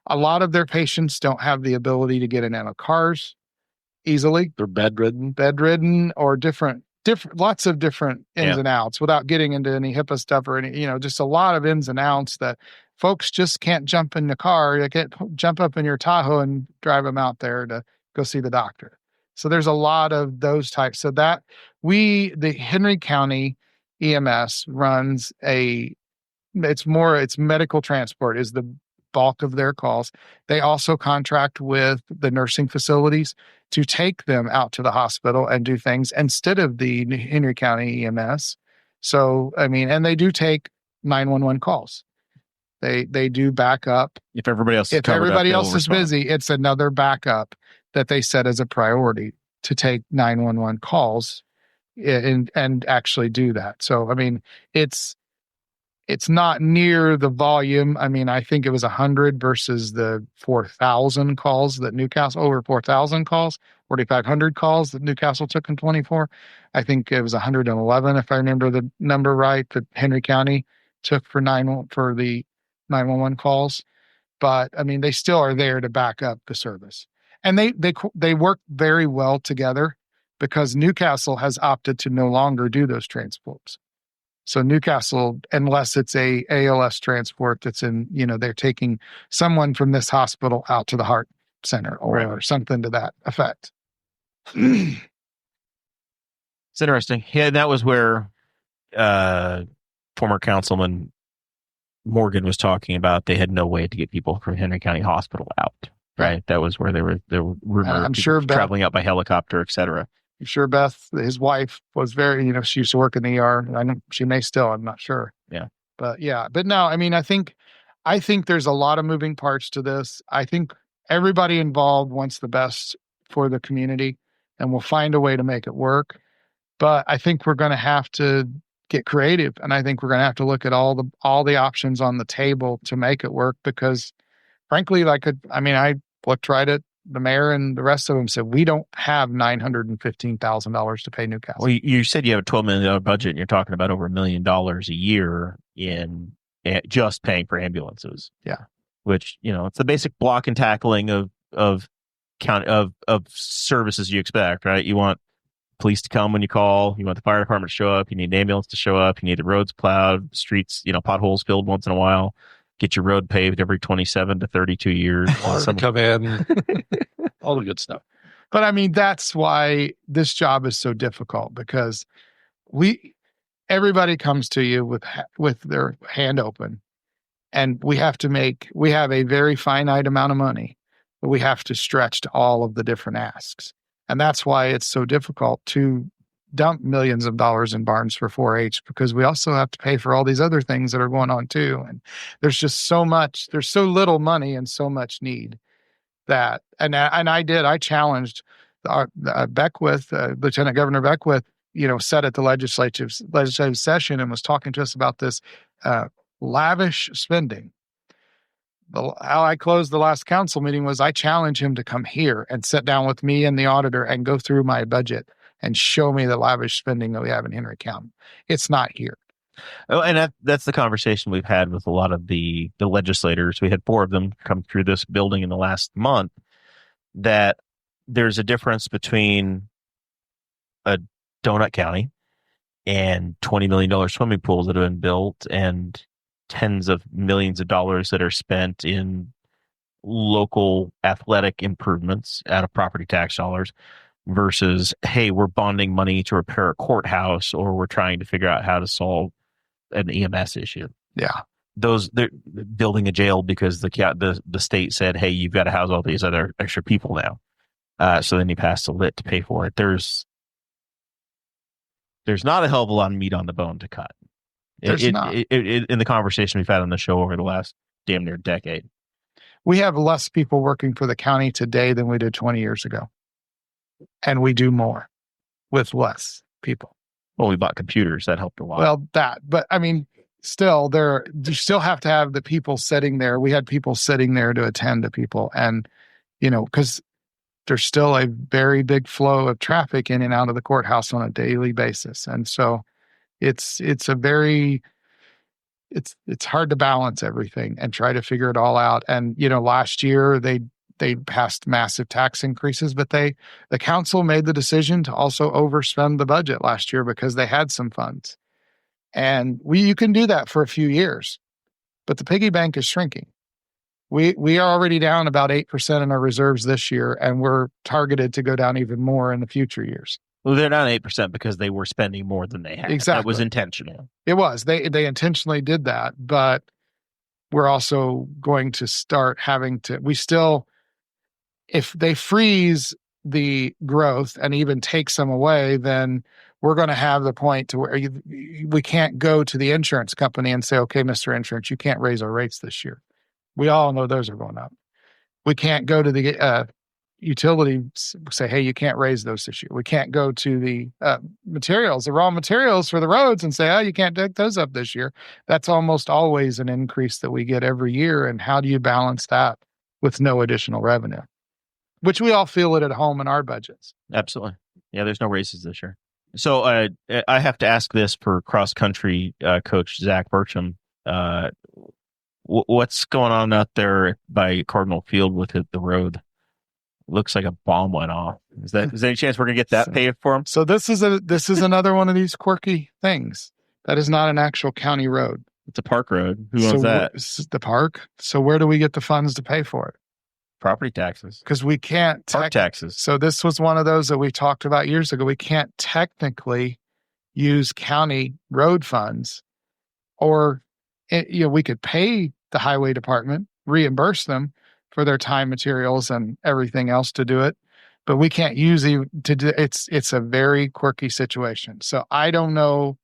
a lot of their patients don't have the ability to get in and out of cars easily. They're bedridden or different, lots of different ins and outs without getting into any HIPAA stuff or any, just a lot of ins and outs that folks just can't jump in the car. They can't jump up in your Tahoe and drive them out there to go see the doctor. So there's a lot of those types. So that the Henry County EMS runs it's medical transport is the bulk of their calls. They also contract with the nursing facilities to take them out to the hospital and do things instead of the Henry County EMS. So, and they do take 911 calls. They do backup. If everybody else is busy, it's another backup that they set as a priority to take 911 calls and actually do that. So, it's not near the volume. I think it was 100 versus the 4,000 calls that Newcastle, over 4,000 calls, 4,500 calls that Newcastle took in 24. I think it was 111, if I remember the number right, that Henry County took for the 911 calls. But they still are there to back up the service. And they work very well together because Newcastle has opted to no longer do those transports. So Newcastle, unless it's a ALS transport that's in, they're taking someone from this hospital out to the heart center or something to that effect. It's interesting. Yeah, that was where former Councilman Morgan was talking about they had no way to get people from Henry County Hospital out. Right. That was where they were rumored I'm sure traveling out by helicopter, et cetera. I'm sure Beth, his wife, was very, she used to work in the ER. I know she may still, I'm not sure. Yeah. But no, I think there's a lot of moving parts to this. I think everybody involved wants the best for the community and we'll find a way to make it work. But I think we're going to have to get creative. And I think we're going to have to look at all the options on the table to make it work because frankly, I looked right at the mayor and the rest of them said, we don't have $915,000 to pay Newcastle. Well, you said you have a $12 million budget and you're talking about over $1 million a year in just paying for ambulances. Yeah. Which, it's the basic block and tackling of services you expect, right? You want police to come when you call. You want the fire department to show up. You need an ambulance to show up. You need the roads plowed, streets, potholes filled once in a while. Get your road paved every 27 to 32 years. Water to come in. All the good stuff. But that's why this job is so difficult because everybody comes to you with their hand open and we have a very finite amount of money, but we have to stretch to all of the different asks. And that's why it's so difficult to dump millions of dollars in barns for 4-H because we also have to pay for all these other things that are going on too. And there's just there's so little money and so much need that, I challenged Beckwith, Lieutenant Governor Beckwith, sat at the legislative session and was talking to us about this lavish spending. How I closed the last council meeting was I challenged him to come here and sit down with me and the auditor and go through my budget and show me the lavish spending that we have in Henry County. It's not here. Oh, and that's the conversation we've had with a lot of the legislators. We had 4 of them come through this building in the last month, that there's a difference between a donut county and $20 million swimming pools that have been built and tens of millions of dollars that are spent in local athletic improvements out of property tax dollars versus, hey, we're bonding money to repair a courthouse or we're trying to figure out how to solve an EMS issue. Yeah. They're building a jail because the state said, hey, you've got to house all these other extra people now. So then you pass the lit to pay for it. there's not a hell of a lot of meat on the bone to cut. There's not. In the conversation we've had on the show over the last damn near decade. We have less people working for the county today than we did 20 years ago. And we do more with less people. Well, we bought computers. That helped a lot. Well, but I mean, still, you still have to have the people sitting there. We had people sitting there to attend to people. And, because there's still a very big flow of traffic in and out of the courthouse on a daily basis. And so it's hard to balance everything and try to figure it all out. And, last year they passed massive tax increases, but the council made the decision to also overspend the budget last year because they had some funds. And you can do that for a few years, but the piggy bank is shrinking. We are already down about 8% in our reserves this year, and we're targeted to go down even more in the future years. Well, they're down 8% because they were spending more than they had. Exactly. That was intentional. It was. They intentionally did that, but we're also going to start having to, if they freeze the growth and even take some away, then we're going to have the point to where we can't go to the insurance company and say, okay, Mr. Insurance, you can't raise our rates this year. We all know those are going up. We can't go to the utilities, say, hey, you can't raise those this year. We can't go to the materials, the raw materials for the roads and say, oh, you can't take those up this year. That's almost always an increase that we get every year. And how do you balance that with no additional revenue? Which we all feel it at home in our budgets. Absolutely. Yeah, there's no raises this year. So I have to ask this for cross-country coach Zach Burcham. What's going on out there by Cardinal Field with the road? Looks like a bomb went off. Is there any chance we're gonna get that paid for him? So this is another one of these quirky things. That is not an actual county road. It's a park road. Who owns that? The park. So where do we get the funds to pay for it? Property taxes. Because we can't park taxes. So this was one of those that we talked about years ago. We can't technically use county road funds, or we could pay the highway department, reimburse them for their time, materials, and everything else to do it, but we can't use it's a very quirky situation. So I don't know.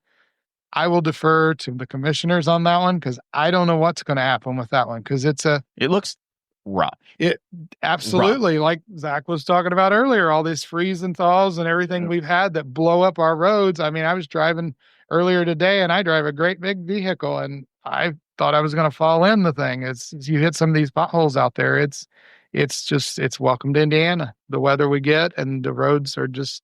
I will defer to the commissioners on that one because I don't know what's going to happen with that one because it looks rough. It absolutely rough. Like Zach was talking about earlier, all these freeze and thaws and everything we've had that blow up our roads. I mean, I was driving earlier today and I drive a great big vehicle and I thought I was going to fall in the thing. You hit some of these potholes out there. It's welcome to Indiana. The weather we get and the roads are just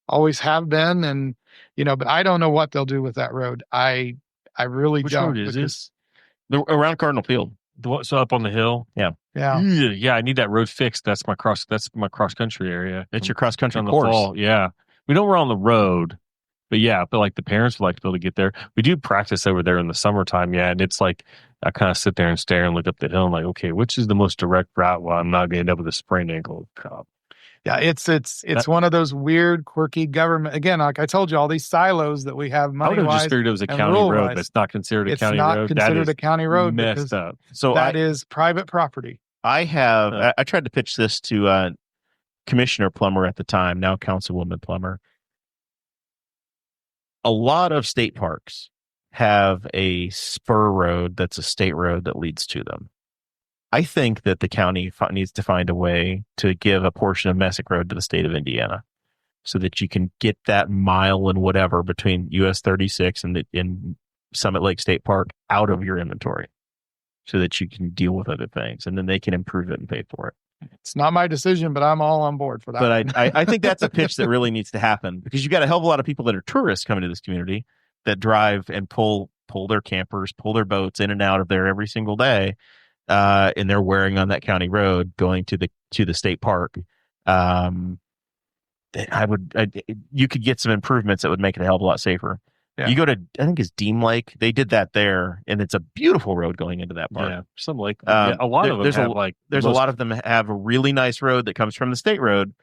always have been. And, but I don't know what they'll do with that road. I really Which don't. road is this? Around Cardinal Field. So up on the hill? Yeah. Yeah, I need that road fixed. That's my cross country area. It's your cross country on the course. fall. Yeah. We don't run on the road. But yeah, I feel like the parents would like to be able to get there. We do practice over there in the summertime, yeah. And it's like I kind of sit there and stare and look up the hill and like, okay, which is the most direct route while I'm not going to end up with a sprained ankle? Yeah, it's one of those weird, quirky government. Again, like I told you, all these silos that we have money-wise. I would have just figured it was a county road. That's not considered a county road. It's not considered a county road. Messed up. So that is private property. I tried to pitch this to Commissioner Plummer at the time, now Councilwoman Plummer. A lot of state parks have a spur road that's a state road that leads to them. I think that the county needs to find a way to give a portion of Messick Road to the state of Indiana so that you can get that mile and whatever between US 36 and Summit Lake State Park out of your inventory so that you can deal with other things and then they can improve it and pay for it. It's not my decision, but I'm all on board for that. But I think that's a pitch that really needs to happen because you've got a hell of a lot of people that are tourists coming to this community that drive and pull their campers, pull their boats in and out of there every single day. And they're wearing on that county road going to the state park. You could get some improvements that would make it a hell of a lot safer. Yeah. You go to, I think it's Deem Lake. They did that there, and it's a beautiful road going into that park. Yeah, some lake. A lot of them there's a lot of them have a really nice road that comes from the state road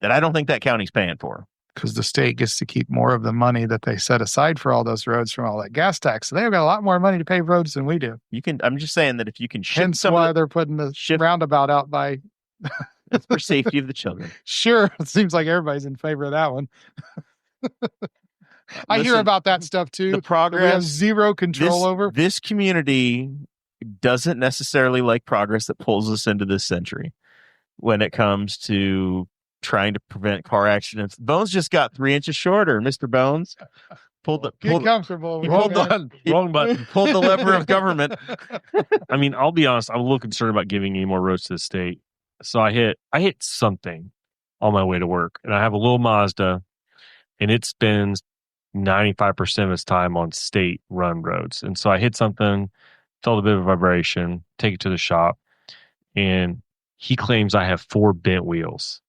that I don't think that county's paying for. Because the state gets to keep more of the money that they set aside for all those roads from all that gas tax. So they've got a lot more money to pave roads than we do. I'm just saying that if you can shift Hence why they're putting the roundabout out by. It's for safety of the children. Sure. It seems like everybody's in favor of that one. I hear Listen, about that stuff too. the that progress we have zero control over. This community doesn't necessarily like progress that pulls us into this century when it comes to trying to prevent car accidents. Bones just got 3 inches shorter. Mr. Bones Get comfortable. he Well, pulled the- man. Wrong button. pulled the lever of government. I mean, I'll be honest. I'm a little concerned about giving any more roads to the state. So I hit something on my way to work, and I have a little Mazda, and it spends 95% of its time on state run roads. And so I hit something, felt a bit of vibration, take it to the shop, and he claims I have 4 bent wheels,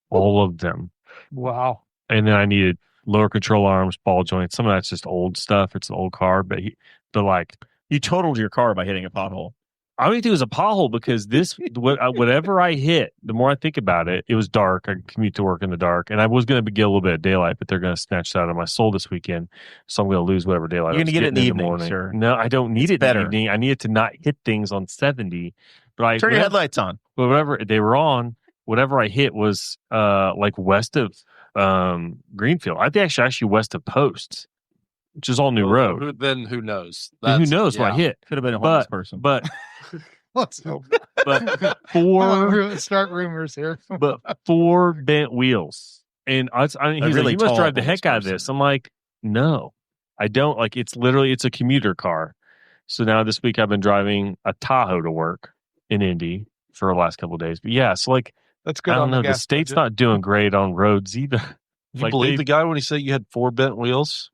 all of them. Wow. And then I needed lower control arms, ball joints. Some of that's just old stuff. It's an old car, but You totaled your car by hitting a pothole. I don't think it was a pothole because whatever I hit, the more I think about it, it was dark. I commute to work in the dark, and I was going to get a little bit of daylight, but they're going to snatch that out of my soul this weekend, so I'm going to lose whatever daylight. You're going to get it in the evening, morning. sure. No, I don't need It's it better. in the evening. I need it to not hit things on 70. But Turn your headlights on. whatever they were on, whatever I hit was like west of Greenfield. I think actually west of Post, which is all new road. Then who knows? Who knows what I hit? Could have been a homeless But person. but Let's hope. but Start rumors here. but 4 bent wheels. And he's really like, you must tall drive the homeless heck out of person. this. I'm like, no, I don't. Like, it's a commuter car. So now this week I've been driving a Tahoe to work in Indy for the last couple of days. But yeah, so like, That's good. I don't on know. the The gas state's budget. not doing great on roads either. You Like believe they- the guy when he said you had 4 bent wheels?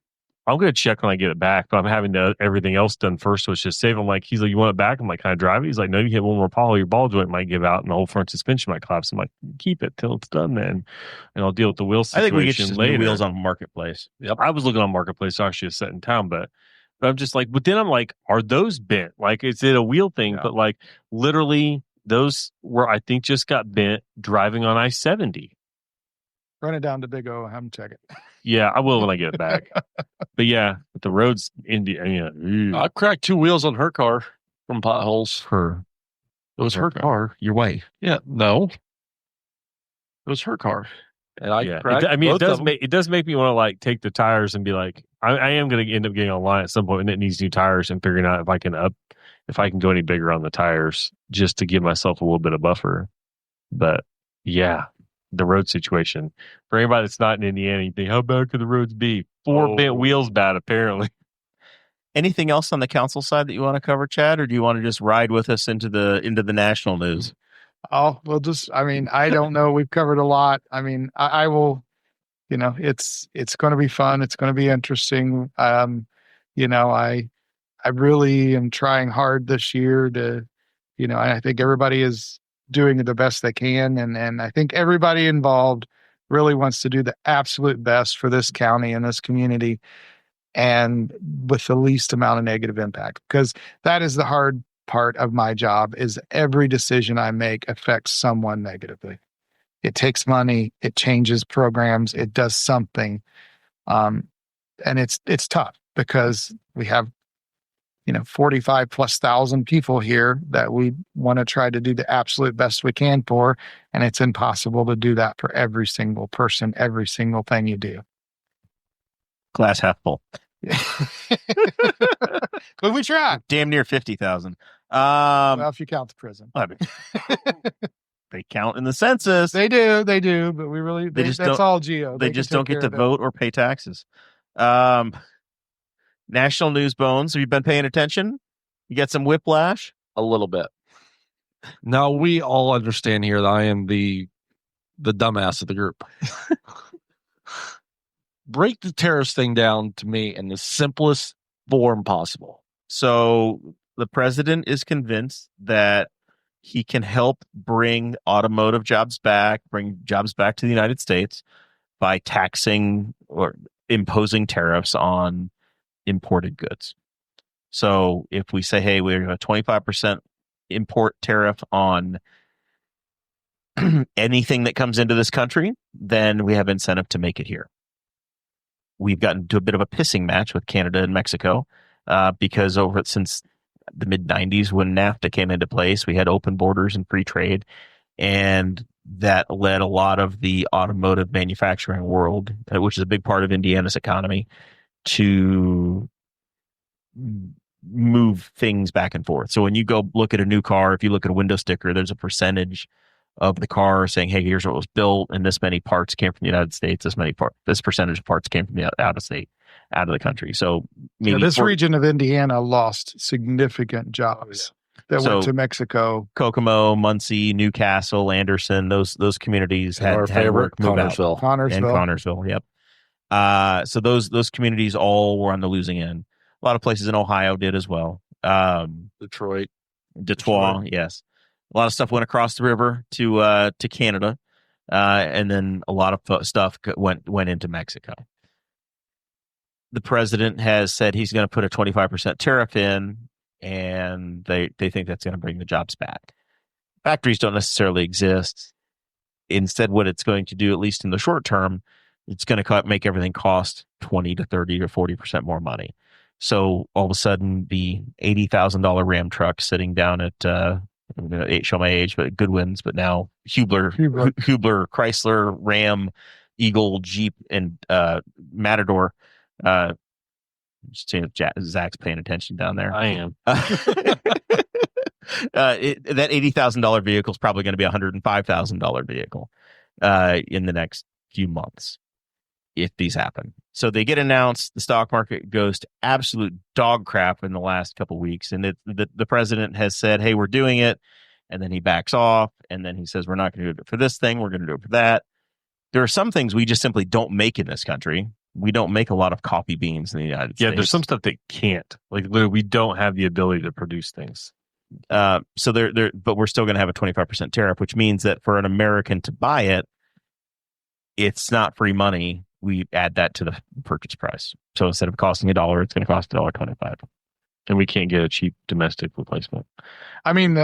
I'm going to check when I get it back, but I'm having everything else done first. So it's just safe. I'm like, he's like, you want it back? I'm like, can I drive it? He's like, no, you hit one more pothole, your ball joint might give out and the whole front suspension might collapse. I'm like, keep it till it's done then. And I'll deal with the wheel I situation think we get you some new later. wheels on Marketplace. I was looking on Marketplace, actually, a set in town, but I'm just like, but then I'm like, are those bent? Like, is it a wheel thing? Yeah. But like, literally, those were, I think, just got bent driving on I-70. Run it down to Big O and have him check it. Yeah, I will when I get it back. But yeah, but the roads, I cracked 2 wheels on her car from potholes. her. It was her car. Your wife. Yeah, no. It was her car. And I Yeah, cracked it both of them. does make me want to like take the tires and be like, I am going to end up getting online at some point and it needs new tires and figuring out if I can go any bigger on the tires just to give myself a little bit of buffer. But yeah, the road situation for anybody that's not in Indiana, you think, how bad could the roads be? 4 bent wheels bad, apparently. Anything else on the council side that you want to cover, Chad, or do you want to just ride with us into the national news? Oh, well, I don't know. We've covered a lot. I mean, I will, it's going to be fun. It's going to be interesting. I really am trying hard this year to, and I think everybody is doing the best they can. And I think everybody involved really wants to do the absolute best for this county and this community and with the least amount of negative impact, because that is the hard part of my job is every decision I make affects someone negatively. It takes money, it changes programs, it does something. And it's tough because we have 45,000+ people here that we want to try to do the absolute best we can for. And it's impossible to do that for every single person, every single thing you do. Glass half full. But we try. Damn near 50,000. Well, if you count the prison. I mean, they count in the census. They do, but we really, just that's don't- all geo. They can just take don't get care to of it. vote or pay taxes. National news, Bones. Have you been paying attention? You got some whiplash? A little bit. Now we all understand here that I am the dumbass of the group. Break the tariffs thing down to me in the simplest form possible. So the president is convinced that he can help bring automotive jobs back, bring jobs back to the United States by taxing or imposing tariffs on imported goods. So if we say, hey, we're a 25% import tariff on anything that comes into this country, then we have incentive to make it here. We've gotten into a bit of a pissing match with Canada and Mexico because since the mid-90s when NAFTA came into place, we had open borders and free trade. and that led a lot of the automotive manufacturing world, which is a big part of Indiana's economy, to move things back and forth. So when you go look at a new car, if you look at a window sticker, there's a percentage of the car saying, hey, here's what was built, and this many parts came from the United States, this percentage of parts came from the out of state, out of the country. So maybe this region of Indiana lost significant jobs that went to Mexico. Kokomo, Muncie, Newcastle, Anderson, those communities And our favorite, Connorsville. And Connorsville, yep. So those communities all were on the losing end. A lot of places in Ohio did as well. Detroit, yes. A lot of stuff went across the river to Canada, and then a lot of stuff went into Mexico. The president has said he's going to put a 25% tariff in, and they think that's going to bring the jobs back. Factories don't necessarily exist. Instead, what it's going to do, at least in the short term, it's going to make everything cost 20 to 30 or 40% more money. So all of a sudden, the $80,000 Ram truck sitting down at I'm going to show my age, but Goodwin's, but now Hubler, Chrysler, Ram, Eagle, Jeep, and Matador. Just seeing if Zach's paying attention down there. I am. That $80,000 vehicle is probably going to be a $105,000 vehicle in the next few months if these happen. So they get announced. The stock market goes to absolute dog crap in the last couple of weeks, and the president has said, "Hey, we're doing it," and then he backs off, and then he says, "We're not going to do it for this thing. We're going to do it for that." There are some things we just simply don't make in this country. We don't make a lot of coffee beans in the United States. Yeah, there's some stuff that can't. Like, literally, we don't have the ability to produce things. So but we're still going to have a 25% tariff, which means that for an American to buy it, it's not free money. We add that to the purchase price. So instead of costing $1, it's going to cost $1.25. And we can't get a cheap domestic replacement. I mean,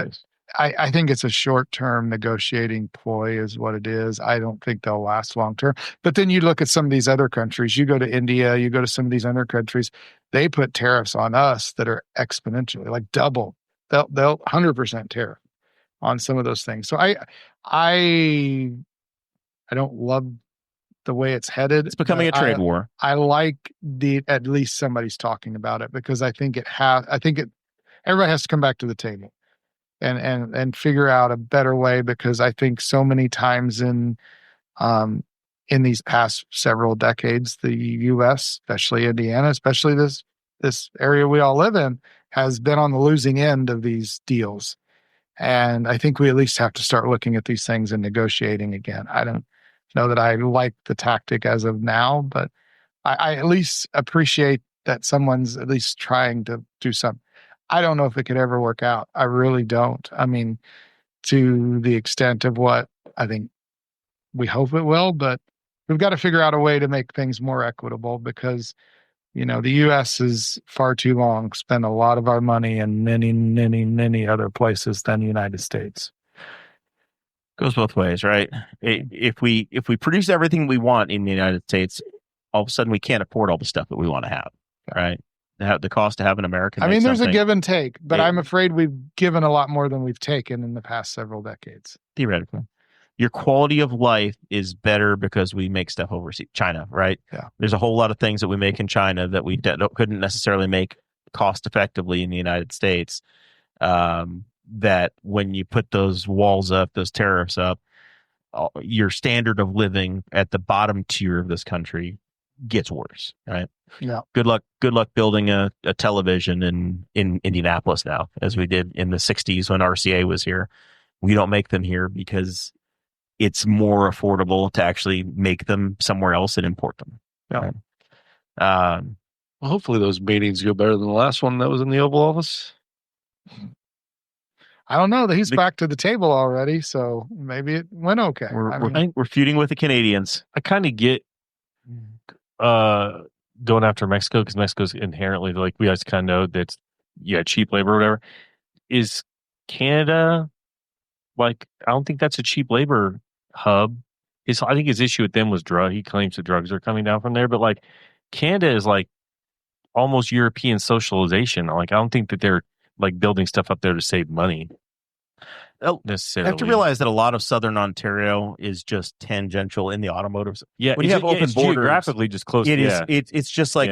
I think it's a short-term negotiating ploy is what it is. I don't think they'll last long-term. But then you look at some of these other countries. You go to India, you go to some of these other countries. They put tariffs on us that are exponentially, like double. They'll 100% tariff on some of those things. So I don't love the way it's headed. It's becoming a trade war. I like at least somebody's talking about it, because I think everybody has to come back to the table and figure out a better way, because I think so many times in these past several decades, the U.S., especially Indiana, especially this area we all live in, has been on the losing end of these deals. And I think we at least have to start looking at these things and negotiating again. I don't know that I like the tactic as of now, but I at least appreciate that someone's at least trying to do something. I don't know if it could ever work out. I really don't. I mean, to the extent of what I think we hope it will, but we've got to figure out a way to make things more equitable, because, the U.S. is far too long spent a lot of our money in many, many, many other places than the United States. Goes both ways, right? If we produce everything we want in the United States, all of a sudden we can't afford all the stuff that we want to have, right? The cost to have an American. I mean, there's a give and take, but I'm afraid we've given a lot more than we've taken in the past several decades. Theoretically, your quality of life is better because we make stuff overseas. China, right? Yeah. There's a whole lot of things that we make in China that we couldn't necessarily make cost effectively in the United States. That when you put those walls up, those tariffs up, your standard of living at the bottom tier of this country gets worse, right? Yeah. Good luck building a television in Indianapolis now, as we did in the 60s when RCA was here. We don't make them here because it's more affordable to actually make them somewhere else and import them. Yeah. Right? Well, hopefully those meetings go better than the last one that was in the Oval Office. I don't know that he's back to the table already, so maybe it went okay. We're feuding with the Canadians. I kind of get going after Mexico, because Mexico's inherently, like, we guys kind of know that cheap labor or whatever. Is Canada, like, I don't think that's a cheap labor hub. I think his issue with them was drug. He claims the drugs are coming down from there, but like Canada is like almost European socialization. Like, I don't think that they're like building stuff up there to save money. necessarily. You have to realize that a lot of Southern Ontario is just tangential in the automotive. Yeah, when you have open it's borders, geographically just close. It is. Yeah. It's just like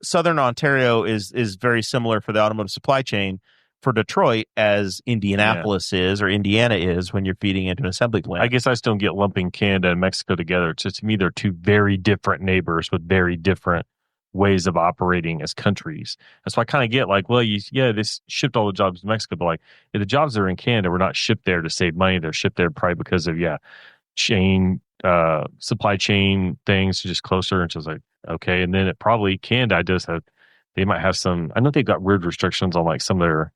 Southern Ontario is very similar for the automotive supply chain for Detroit as Indianapolis is or Indiana is when you're feeding into an assembly plant. I guess I just don't get lumping Canada and Mexico together. It's just, to me, they're two very different neighbors with very different ways of operating as countries. And so I kind of get like, well, this shipped all the jobs to Mexico, but like the jobs that are in Canada were not shipped there to save money. They're shipped there probably because of supply chain things just closer. And just like, okay. And then it probably Canada they might have some, I know they've got weird restrictions on like some of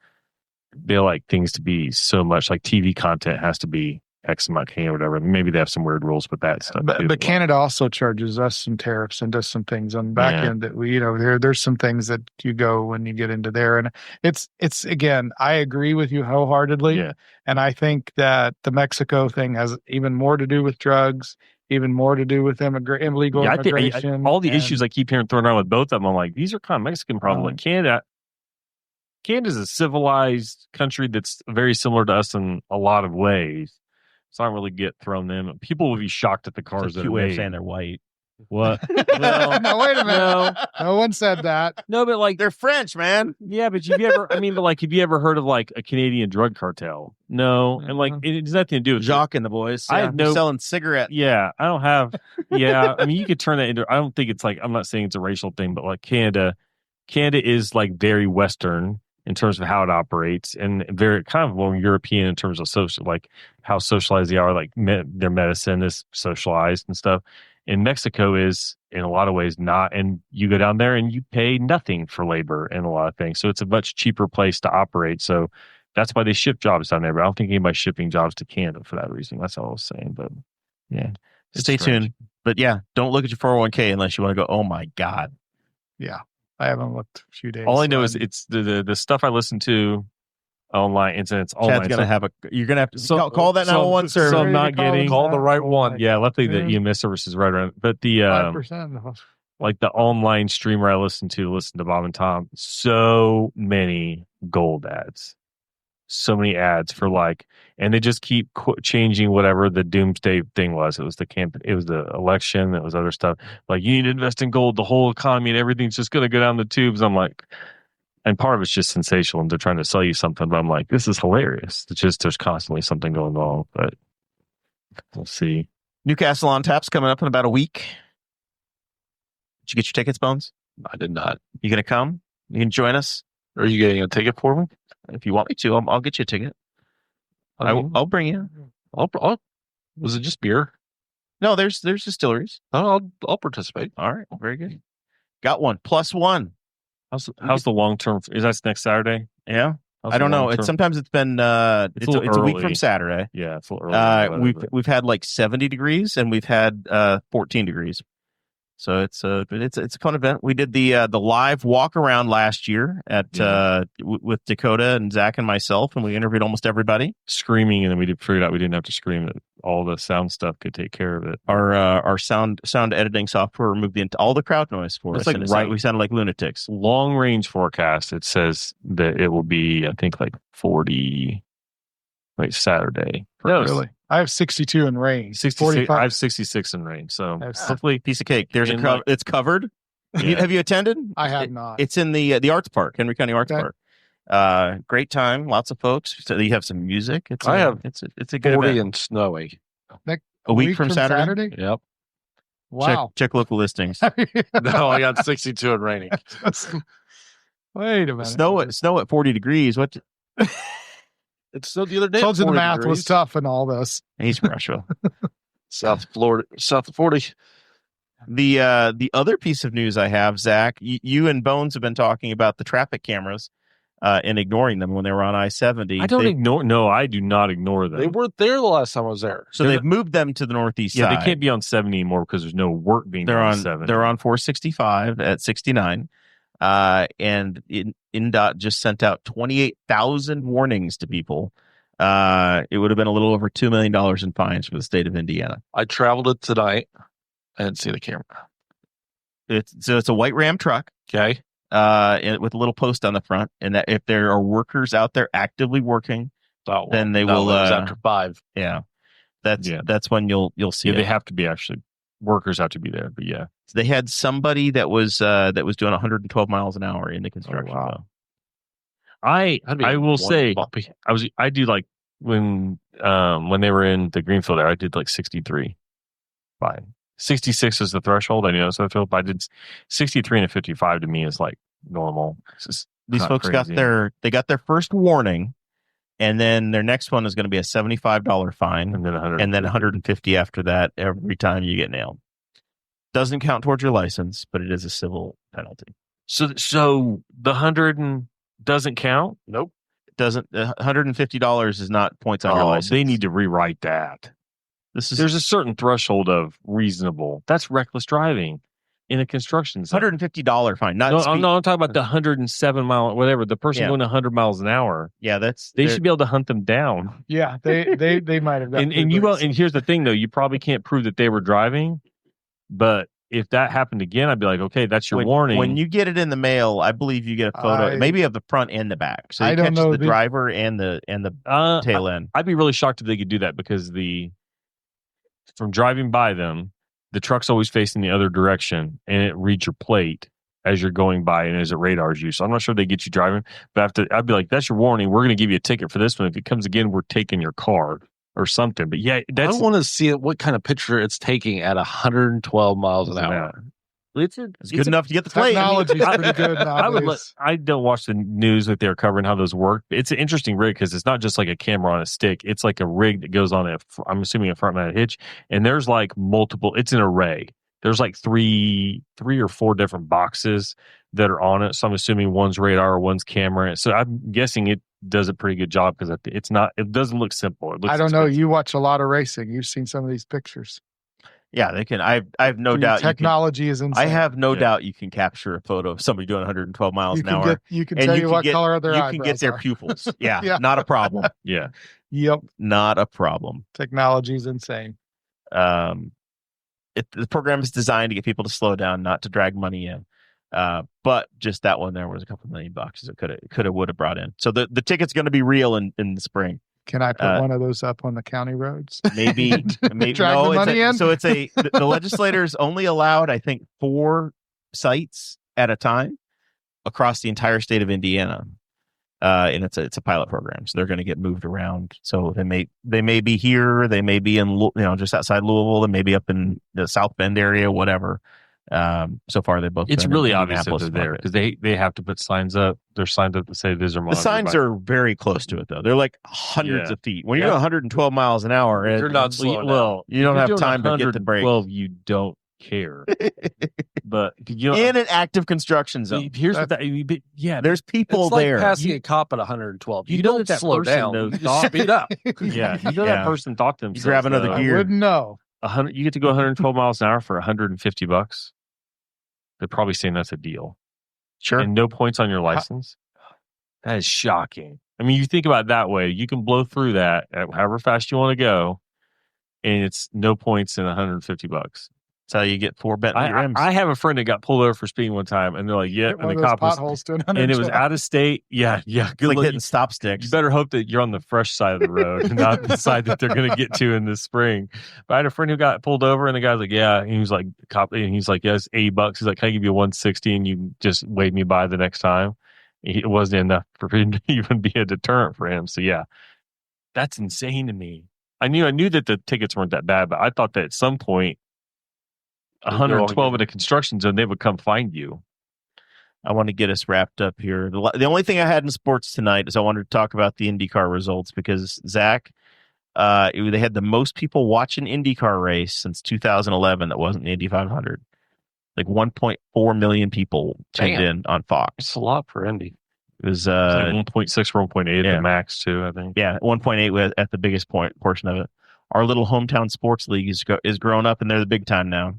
they like things to be so much like TV content has to be X amount or whatever. Maybe they have some weird rules with that stuff. But Canada also charges us some tariffs and does some things on the back end that we, there's some things that you go when you get into there. And it's again, I agree with you wholeheartedly. Yeah. And I think that the Mexico thing has even more to do with drugs, even more to do with illegal immigration. All the issues I keep hearing thrown around with both of them, I'm like, these are kind of Mexican problems. Like Canada's a civilized country that's very similar to us in a lot of ways. So I don't really get thrown in. People will be shocked at the cars that are made. Saying they're white. What? No, wait a minute. No one said that. No, but like they're French, man. Yeah, but have you ever heard of like a Canadian drug cartel? No, and like it has nothing to do with Jacques and the boys. I have no selling cigarettes. Yeah, I don't have. Yeah, I mean, you could turn that into. I don't think it's like. I'm not saying it's a racial thing, but like Canada is like very Western in terms of how it operates, and very kind of more European in terms of social, like how socialized they are. Like their medicine is socialized and stuff. And Mexico is in a lot of ways not. And you go down there and you pay nothing for labor and a lot of things. So it's a much cheaper place to operate. So that's why they ship jobs down there. But I don't think anybody's shipping jobs to Canada for that reason. That's all I was saying. But yeah, stay tuned. But yeah, don't look at your 401k unless you want to go, oh my God. Yeah. I haven't looked a few days. All I know is it's the stuff I listen to online. It's online. You're gonna have to call that 911 service. So I'm not call the right one. Yeah, luckily the EMS service is right around. But the 5%. Like the online streamer I listen to Bob and Tom. So many gold ads. So many ads for like, and they just keep changing whatever the doomsday thing was. It was it was the election. It was other stuff. Like, you need to invest in gold. The whole economy and everything's just going to go down the tubes. I'm like, and part of it's just sensational and they're trying to sell you something. But I'm like, this is hilarious. It's just, there's constantly something going on, but we'll see. Newcastle on Tap's coming up in about a week. Did you get your tickets, Bones? I did not. You going to come? You can join us? Are you getting a ticket for me? If you want me to, I'll get you a ticket. I'll bring you. Was it just beer? No, there's distilleries. I'll participate. All right, very good. Got one +1. How's the long term? Is that next Saturday? Yeah, I don't know. Sometimes it's been it's a week from Saturday. Yeah, it's a little early. We've had like 70 degrees and we've had 14 degrees. So it's a fun event. We did the live walk around last year at with Dakota and Zach and myself, and we interviewed almost everybody. Screaming, and then we figured out we didn't have to scream. That all the sound stuff could take care of it. Our sound editing software removed all the crowd noise for us. Like we sounded like lunatics. Long range forecast. It says that it will be, I think, like 40. Wait, Saturday. No, really. I have 62 in rain. 66. I have 66 in rain. So hopefully, piece of cake. There's it's covered. Yeah. Have you attended? I have not. It's in the Arts Park, Henry County Arts Park. Great time, lots of folks. So you have some music. It's a good 40 event. and snowy. A week from Saturday? Yep. Wow. Check local listings. No, I got 62 and raining. Wait a minute. Snow at 40 degrees. What? It's still the other day. Told you the math was tough in all this. He's from Russia. South of 40. The other piece of news I have, Zach, you and Bones have been talking about the traffic cameras and ignoring them when they were on I-70. I don't ignore. No, I do not ignore them. They weren't there the last time I was there. So they've moved them to the northeast side. Yeah, they can't be on 70 anymore because there's no work being done on 70. They're on 465 at 69. And INDOT just sent out 28,000 warnings to people. It would have been a little over $2 million in fines for the state of Indiana. I traveled it tonight. I didn't see the camera. It's a white Ram truck. Okay. With a little post on the front, and that if there are workers out there actively working Oh, well, then they no, will. it was after 5. Yeah, that's when you'll see. Yeah, it. they have to be actually. Workers have to be there, but yeah. They had somebody that was doing 112 miles an hour in the construction. wow. Though. I will say bumpy. I do like when they were in the Greenfield there, I did like 63. Fine. 66 is the threshold. I know it's the threshold, but I did 63 and a 55 to me is like normal. These folks got their first warning, and then their next one is going to be a $75 fine, and then 150 after that every time you get nailed. Doesn't count towards your license, but it is a civil penalty. So the 100 doesn't count? Nope. It doesn't. $150 is not points on your license. They need to rewrite that. There's a certain threshold of reasonable. That's reckless driving in a construction zone. $150 fine. Not I'm talking about the 107 mile, whatever. The person going 100 miles an hour. Yeah, they should be able to hunt them down. Yeah, they might have. And here's the thing though, you probably can't prove that they were driving, but if that happened again, I'd be like, okay, that's your warning. When you get it in the mail, I believe you get a photo, maybe of the front and the back, so you catch the driver and the tail end. I'd be really shocked if they could do that because from driving by them, the truck's always facing the other direction, and it reads your plate as you're going by, and as it radars you. So I'm not sure they get you driving, but I'd be like, that's your warning. We're going to give you a ticket for this one. If it comes again, we're taking your car or something. But yeah, I want to see what kind of picture it's taking at 112 miles an hour. It's good enough to get the plate. Technology's pretty good nowadays. I don't watch the news that they're covering how those work. It's an interesting rig because it's not just like a camera on a stick. It's like a rig that goes on I'm assuming a front mounted hitch, and there's like multiple. It's an array. There's like three or four different boxes that are on it. So I'm assuming one's radar, one's camera. So I'm guessing it does a pretty good job because it's not. It doesn't look simple. It looks I don't expensive. know. You watch a lot of racing. You've seen some of these pictures. Yeah, they can. I have no doubt. Technology is insane. I have no doubt you can capture a photo of somebody doing 112 miles an hour. You can tell you what color their eyebrows are. You can get their pupils. Yeah, not a problem. Yeah. Yep. Not a problem. Technology is insane. The program is designed to get people to slow down, not to drag money in. But just that one there was a couple $1 million it would have brought in. So the ticket's going to be real in the spring. Can I put one of those up on the county roads? Maybe drag the money in? So the legislators only allowed, I think, 4 sites at a time across the entire state of Indiana. And it's a pilot program, so they're going to get moved around. So they may be here, they may be in just outside Louisville, they may be up in the South Bend area, whatever. So far they both. It's really obvious that they're there because they have to put signs up. There's signs up that say these are. The signs are very close to it though. They're like hundreds of feet. When you're doing 112 miles an hour, you're not slowing down. You don't have time to get the brake. You don't care. But in an active construction zone, here's what there's people it's like there. Passing a cop at 112. You don't slow down. You just speed up. Yeah, that person thought to themselves. You grab another gear. I wouldn't know. 100. You get to go 112 miles an hour for $150. They're probably saying that's a deal. Sure. And no points on your license. That is shocking. I mean, you think about it that way. You can blow through that at however fast you want to go, and it's no points and $150. That's how you get 4 Bentley rims. I have a friend that got pulled over for speeding one time, and they're like, "Yeah," and the cop was, and it was out of state. Yeah. Good like hitting stop sticks. You better hope that you're on the fresh side of the road, and not the side that they're going to get to in the spring. But I had a friend who got pulled over, and the guy's like, "Yeah," and he was like, "Cop," and he's like, "Yeah, it's $80." He's like, "Can I give you 160 and you just wave me by the next time?" It wasn't enough for him to even be a deterrent for him. So yeah, that's insane to me. I knew that the tickets weren't that bad, but I thought that at some point, 112 in a construction zone, they would come find you. I want to get us wrapped up here. The only thing I had in sports tonight is I wanted to talk about the IndyCar results because Zach, they had the most people watch an IndyCar race since 2011 that wasn't the Indy 500. Like 1.4 million people tuned in on Fox. It's a lot for Indy. It was like 1.6 or 1.8 at the max too, I think. Yeah, 1.8 at the biggest portion of it. Our little hometown sports league is grown up, and they're the big time now.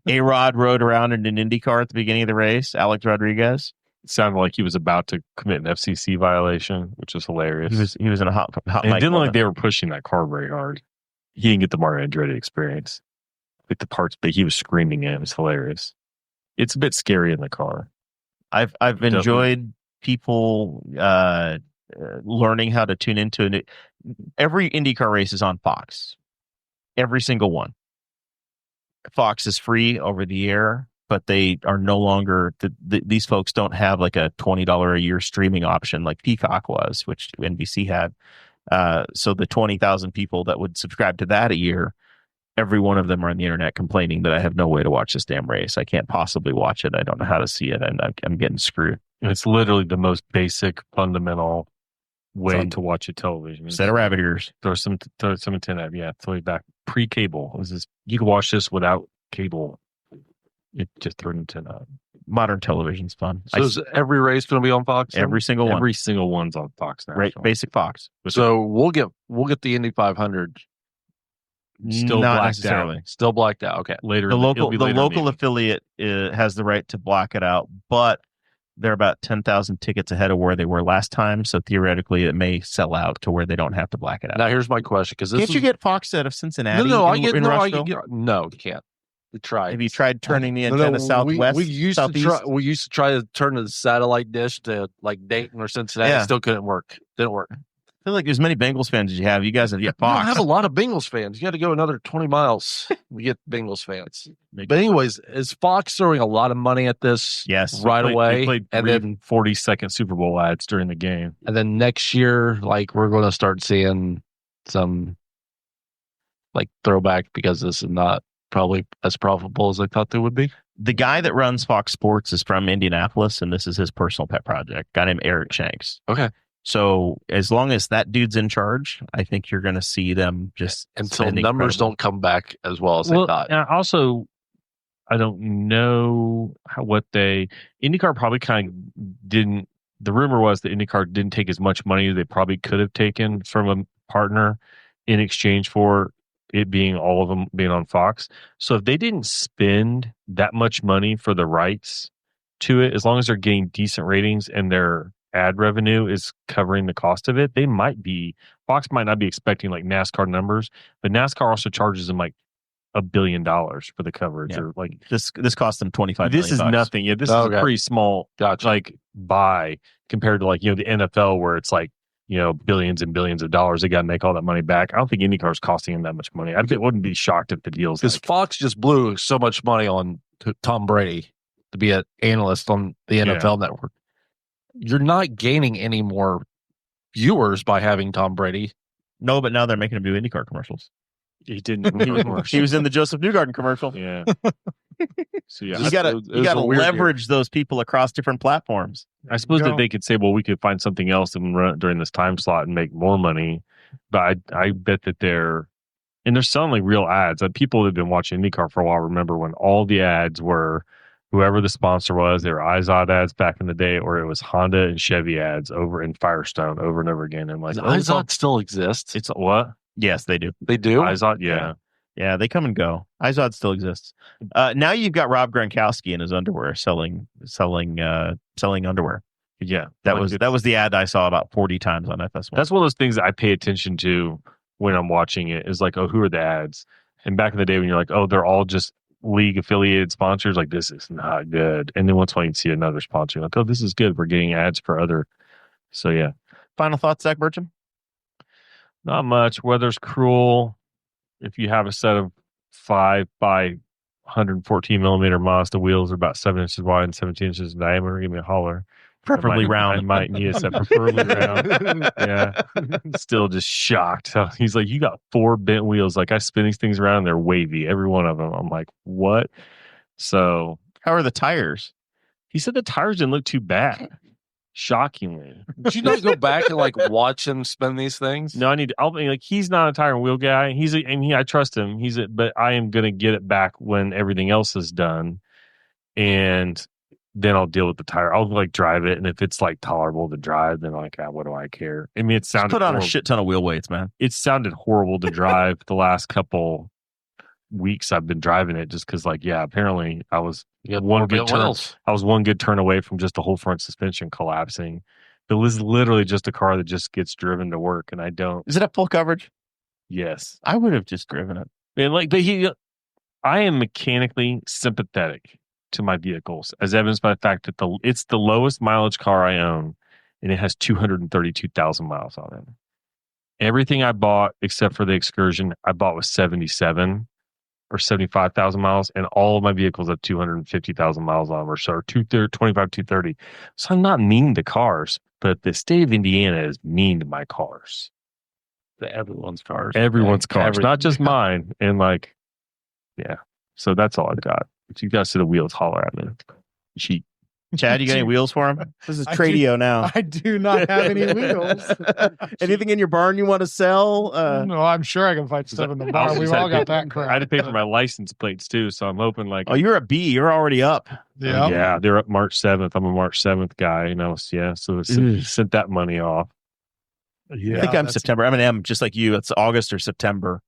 A-Rod rode around in an IndyCar at the beginning of the race. Alex Rodriguez. It sounded like he was about to commit an FCC violation, which is hilarious. He was in a hot and it didn't look like they were pushing that car very hard. He didn't get the Mario Andretti experience. Like the parts, but he was screaming at him. It's hilarious. It's a bit scary in the car. I've enjoyed people learning how to tune into it. Every IndyCar race is on Fox. Every single one. Fox is free over the air, but they are no longer, these folks don't have like a $20 a year streaming option like Peacock was, which NBC had. So the 20,000 people that would subscribe to that a year, every one of them are on the internet complaining that I have no way to watch this damn race. I can't possibly watch it. I don't know how to see it, and I'm getting screwed. And it's literally the most basic, fundamental way to watch a television. Set of rabbit ears. Throw some antenna. Yeah, it's way back pre-cable. You can watch this without cable. It just threw an antenna. Modern television's fun. So is every race going to be on Fox? Every single one. Every single one's on Fox now. Right, basic Fox. So we'll get the Indy 500 Still Not blacked necessarily. out. still blacked out. Okay. Later, The it'll be later in the local evening. affiliate has the right to block it out, but they're about 10,000 tickets ahead of where they were last time. So theoretically, it may sell out to where they don't have to black it out. Now here's my question, because Can't you get Fox out of Cincinnati? no, in Rushville? no, you can't. We tried. Have you tried turning the antenna southwest? We used southeast? to try to turn the satellite dish to like Dayton or Cincinnati. Yeah. It still couldn't work. Didn't work. I feel like as many Bengals fans as you have. You guys have We Fox. don't have a lot of Bengals fans. You got to go another 20 miles to get Bengals fans. But anyways, is Fox throwing a lot of money at this? Yes. right They away, played and then 40-second Super Bowl ads during the game. next year, like we're going to start seeing some like throwback, because this is not probably as profitable as I thought they would be. The guy that runs Fox Sports is from Indianapolis, and this is his personal pet project. A guy named Eric Shanks. Okay. So as long as that dude's in charge, I think you're going to see them just Until spend numbers incredible- don't come back as well as they thought. And also, I don't know IndyCar probably kind of didn't. The rumor was that IndyCar didn't take as much money as they probably could have taken from a partner in exchange for it being all of them being on Fox. So if they didn't spend that much money for the rights to it, as long as they're getting decent ratings and their ad revenue is covering the cost of it, Fox might not be expecting like NASCAR numbers, but NASCAR also charges them like $1 billion for the coverage. Yeah. Or like This cost them $25 this is million. nothing. Yeah, this is Okay. a pretty small Gotcha. like buy compared to like the NFL where it's like billions and billions of dollars. They got to make all that money back. I don't think IndyCar is costing them that much money. I wouldn't be shocked if the deal's Because like, Fox just blew so much money on Tom Brady to be an analyst on the NFL network. You're not gaining any more viewers by having Tom Brady. No, but now they're making him do IndyCar commercials. he didn't. He was in the Joseph Newgarden commercial. Yeah. So yeah, You gotta a weird leverage those people across different platforms. I suppose No. that they could say, well, we could find something else and run it during this time slot and make more money. But I bet that they're selling like real ads. Like people that have been watching IndyCar for a while remember when all the ads were whoever the sponsor was. They were Izod ads back in the day, or it was Honda and Chevy ads over in Firestone over and over again. And like, Does Izod still exists? it's what? Yes, they do. They do? Izod, yeah. Yeah, they come and go. Izod still exists. Now you've got Rob Gronkowski in his underwear selling underwear. Yeah. That Like, was the ad I saw about 40 times on FS1. That's one of those things that I pay attention to when I'm watching it is like, oh, who are the ads? And back in the day when you're like, oh, they're all just league affiliated sponsors, like this is not good. And then once you see another sponsor, you're like, oh, this is good. We're getting ads for other. So yeah. Final thoughts, Zach Burcham? Not much. Weather's cruel. If you have a set of 5 by 114 millimeter Mazda wheels, are about 7 inches wide and 17 inches in diameter, give me a holler. Preferably I round. might need a set preferably round. Yeah. Still just shocked. So he's like, you got 4 bent wheels. Like I spin these things around, they're wavy, every one of them. I'm like, what? So How are the tires? he said the tires didn't look too bad. Shockingly. Did you not go back and like watch him spin these things? No, I'll be like, he's not a tire and wheel guy. I trust him. But I am going to get it back when everything else is done. And then I'll deal with the tire. I'll like drive it. And if it's like tolerable to drive, then I'm like, what do I care? I mean, it Just sounded put on horrible. a shit ton of wheel weights, man. It sounded horrible to drive the last couple weeks I've been driving it just because apparently I was You got one more good bent turn. wheels. I was one good turn away from just the whole front suspension collapsing. It was literally just a car that just gets driven to work, and I don't. Is it at full coverage? Yes, I would have just driven it. but I am mechanically sympathetic to my vehicles, as evidenced by the fact that it's the lowest mileage car I own, and it has 232,000 miles on it. Everything I bought except for the Excursion, I bought was 77 or 75,000 miles, and all of my vehicles have 250,000 miles on them, or so 25, 230. So I'm not mean to cars, but the state of Indiana is mean to my cars. Everyone's cars. Everyone's cars, not just mine. And like, yeah. So that's all I've got. If you guys see the wheels, holler at me. Cheap. Chad, you got any wheels for him? This is Tradio now. I do not have any wheels. Anything in your barn you want to sell? No, I'm sure I can find stuff in the barn. We've all got that crap. I had to pay for my license plates too, so I'm hoping like. Oh, you're a B. You're already up. Yeah, they're up March 7th. I'm a March 7th guy, you know. Yeah, so sent that money off. Yeah, I think I'm September. I'm an M, just like you. It's August or September.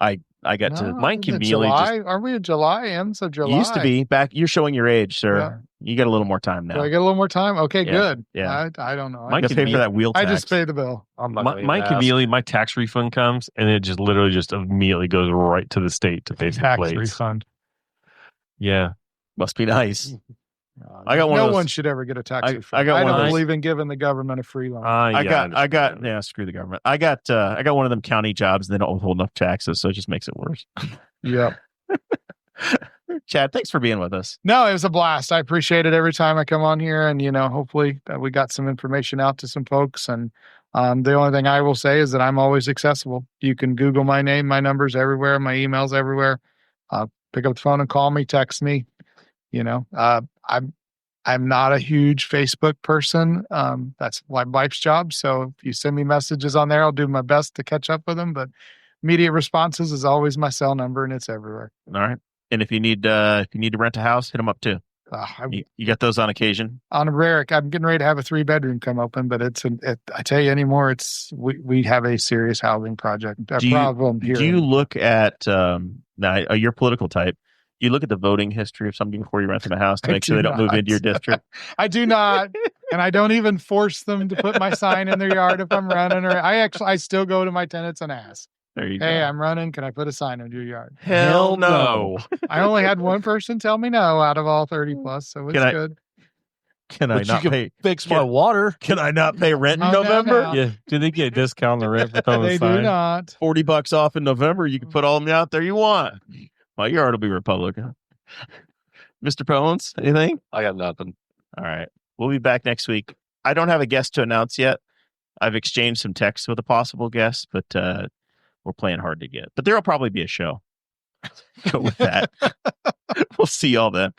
I got to mine conveniently. Are we in July? M's of July. Used to be back. You're showing your age, sir. Yeah. You got a little more time now. Do I get a little more time? Okay, good. Yeah. I don't know. I got to pay for that wheel tax. I just pay the bill. Mine conveniently, my tax refund comes and it just literally just immediately goes right to the state to pay for Tax plates. refund. Yeah, must be nice. I got one. No of those. one should ever get a tax refund. I got I one. don't Of believe in giving the government a free loan. I got. Yeah, screw the government. I got one of them county jobs, and they don't withhold enough taxes, so it just makes it worse. Yeah. Chad, thanks for being with us. No, it was a blast. I appreciate it every time I come on here, and hopefully we got some information out to some folks. And the only thing I will say is that I'm always accessible. You can Google my name, my number's everywhere, my email's everywhere. Pick up the phone and call me, text me. I'm not a huge Facebook person. That's my wife's job. So if you send me messages on there, I'll do my best to catch up with them. But immediate responses is always my cell number, and it's everywhere. All right. And if you need to rent a house, hit them up too. You got those on occasion? On a rare, I'm getting ready to have a 3-bedroom come open, but I tell you anymore, we have a serious housing problem here. Do you look at now your political type? Do you look at the voting history of somebody before you rent them a house to make sure they don't move into your district? I do not, and I don't even force them to put my sign in their yard if I'm running. Or I still go to my tenants and ask. There you go. Hey, I'm running. Can I put a sign in your yard? Hell no. I only had one person tell me no out of all 30 plus, so it's good. Can I not pay? Fix my water. Can I not pay rent in November? No. Yeah. Do they get a discount on the rent for throwing They a sign? do not. $40 off in November. You can put all of them out there you want. My yard will be Republican. Mr. Pones, anything? I got nothing. All right. We'll be back next week. I don't have a guest to announce yet. I've exchanged some texts with a possible guest, but we're playing hard to get. But there will probably be a show. Go with that. We'll see y'all then.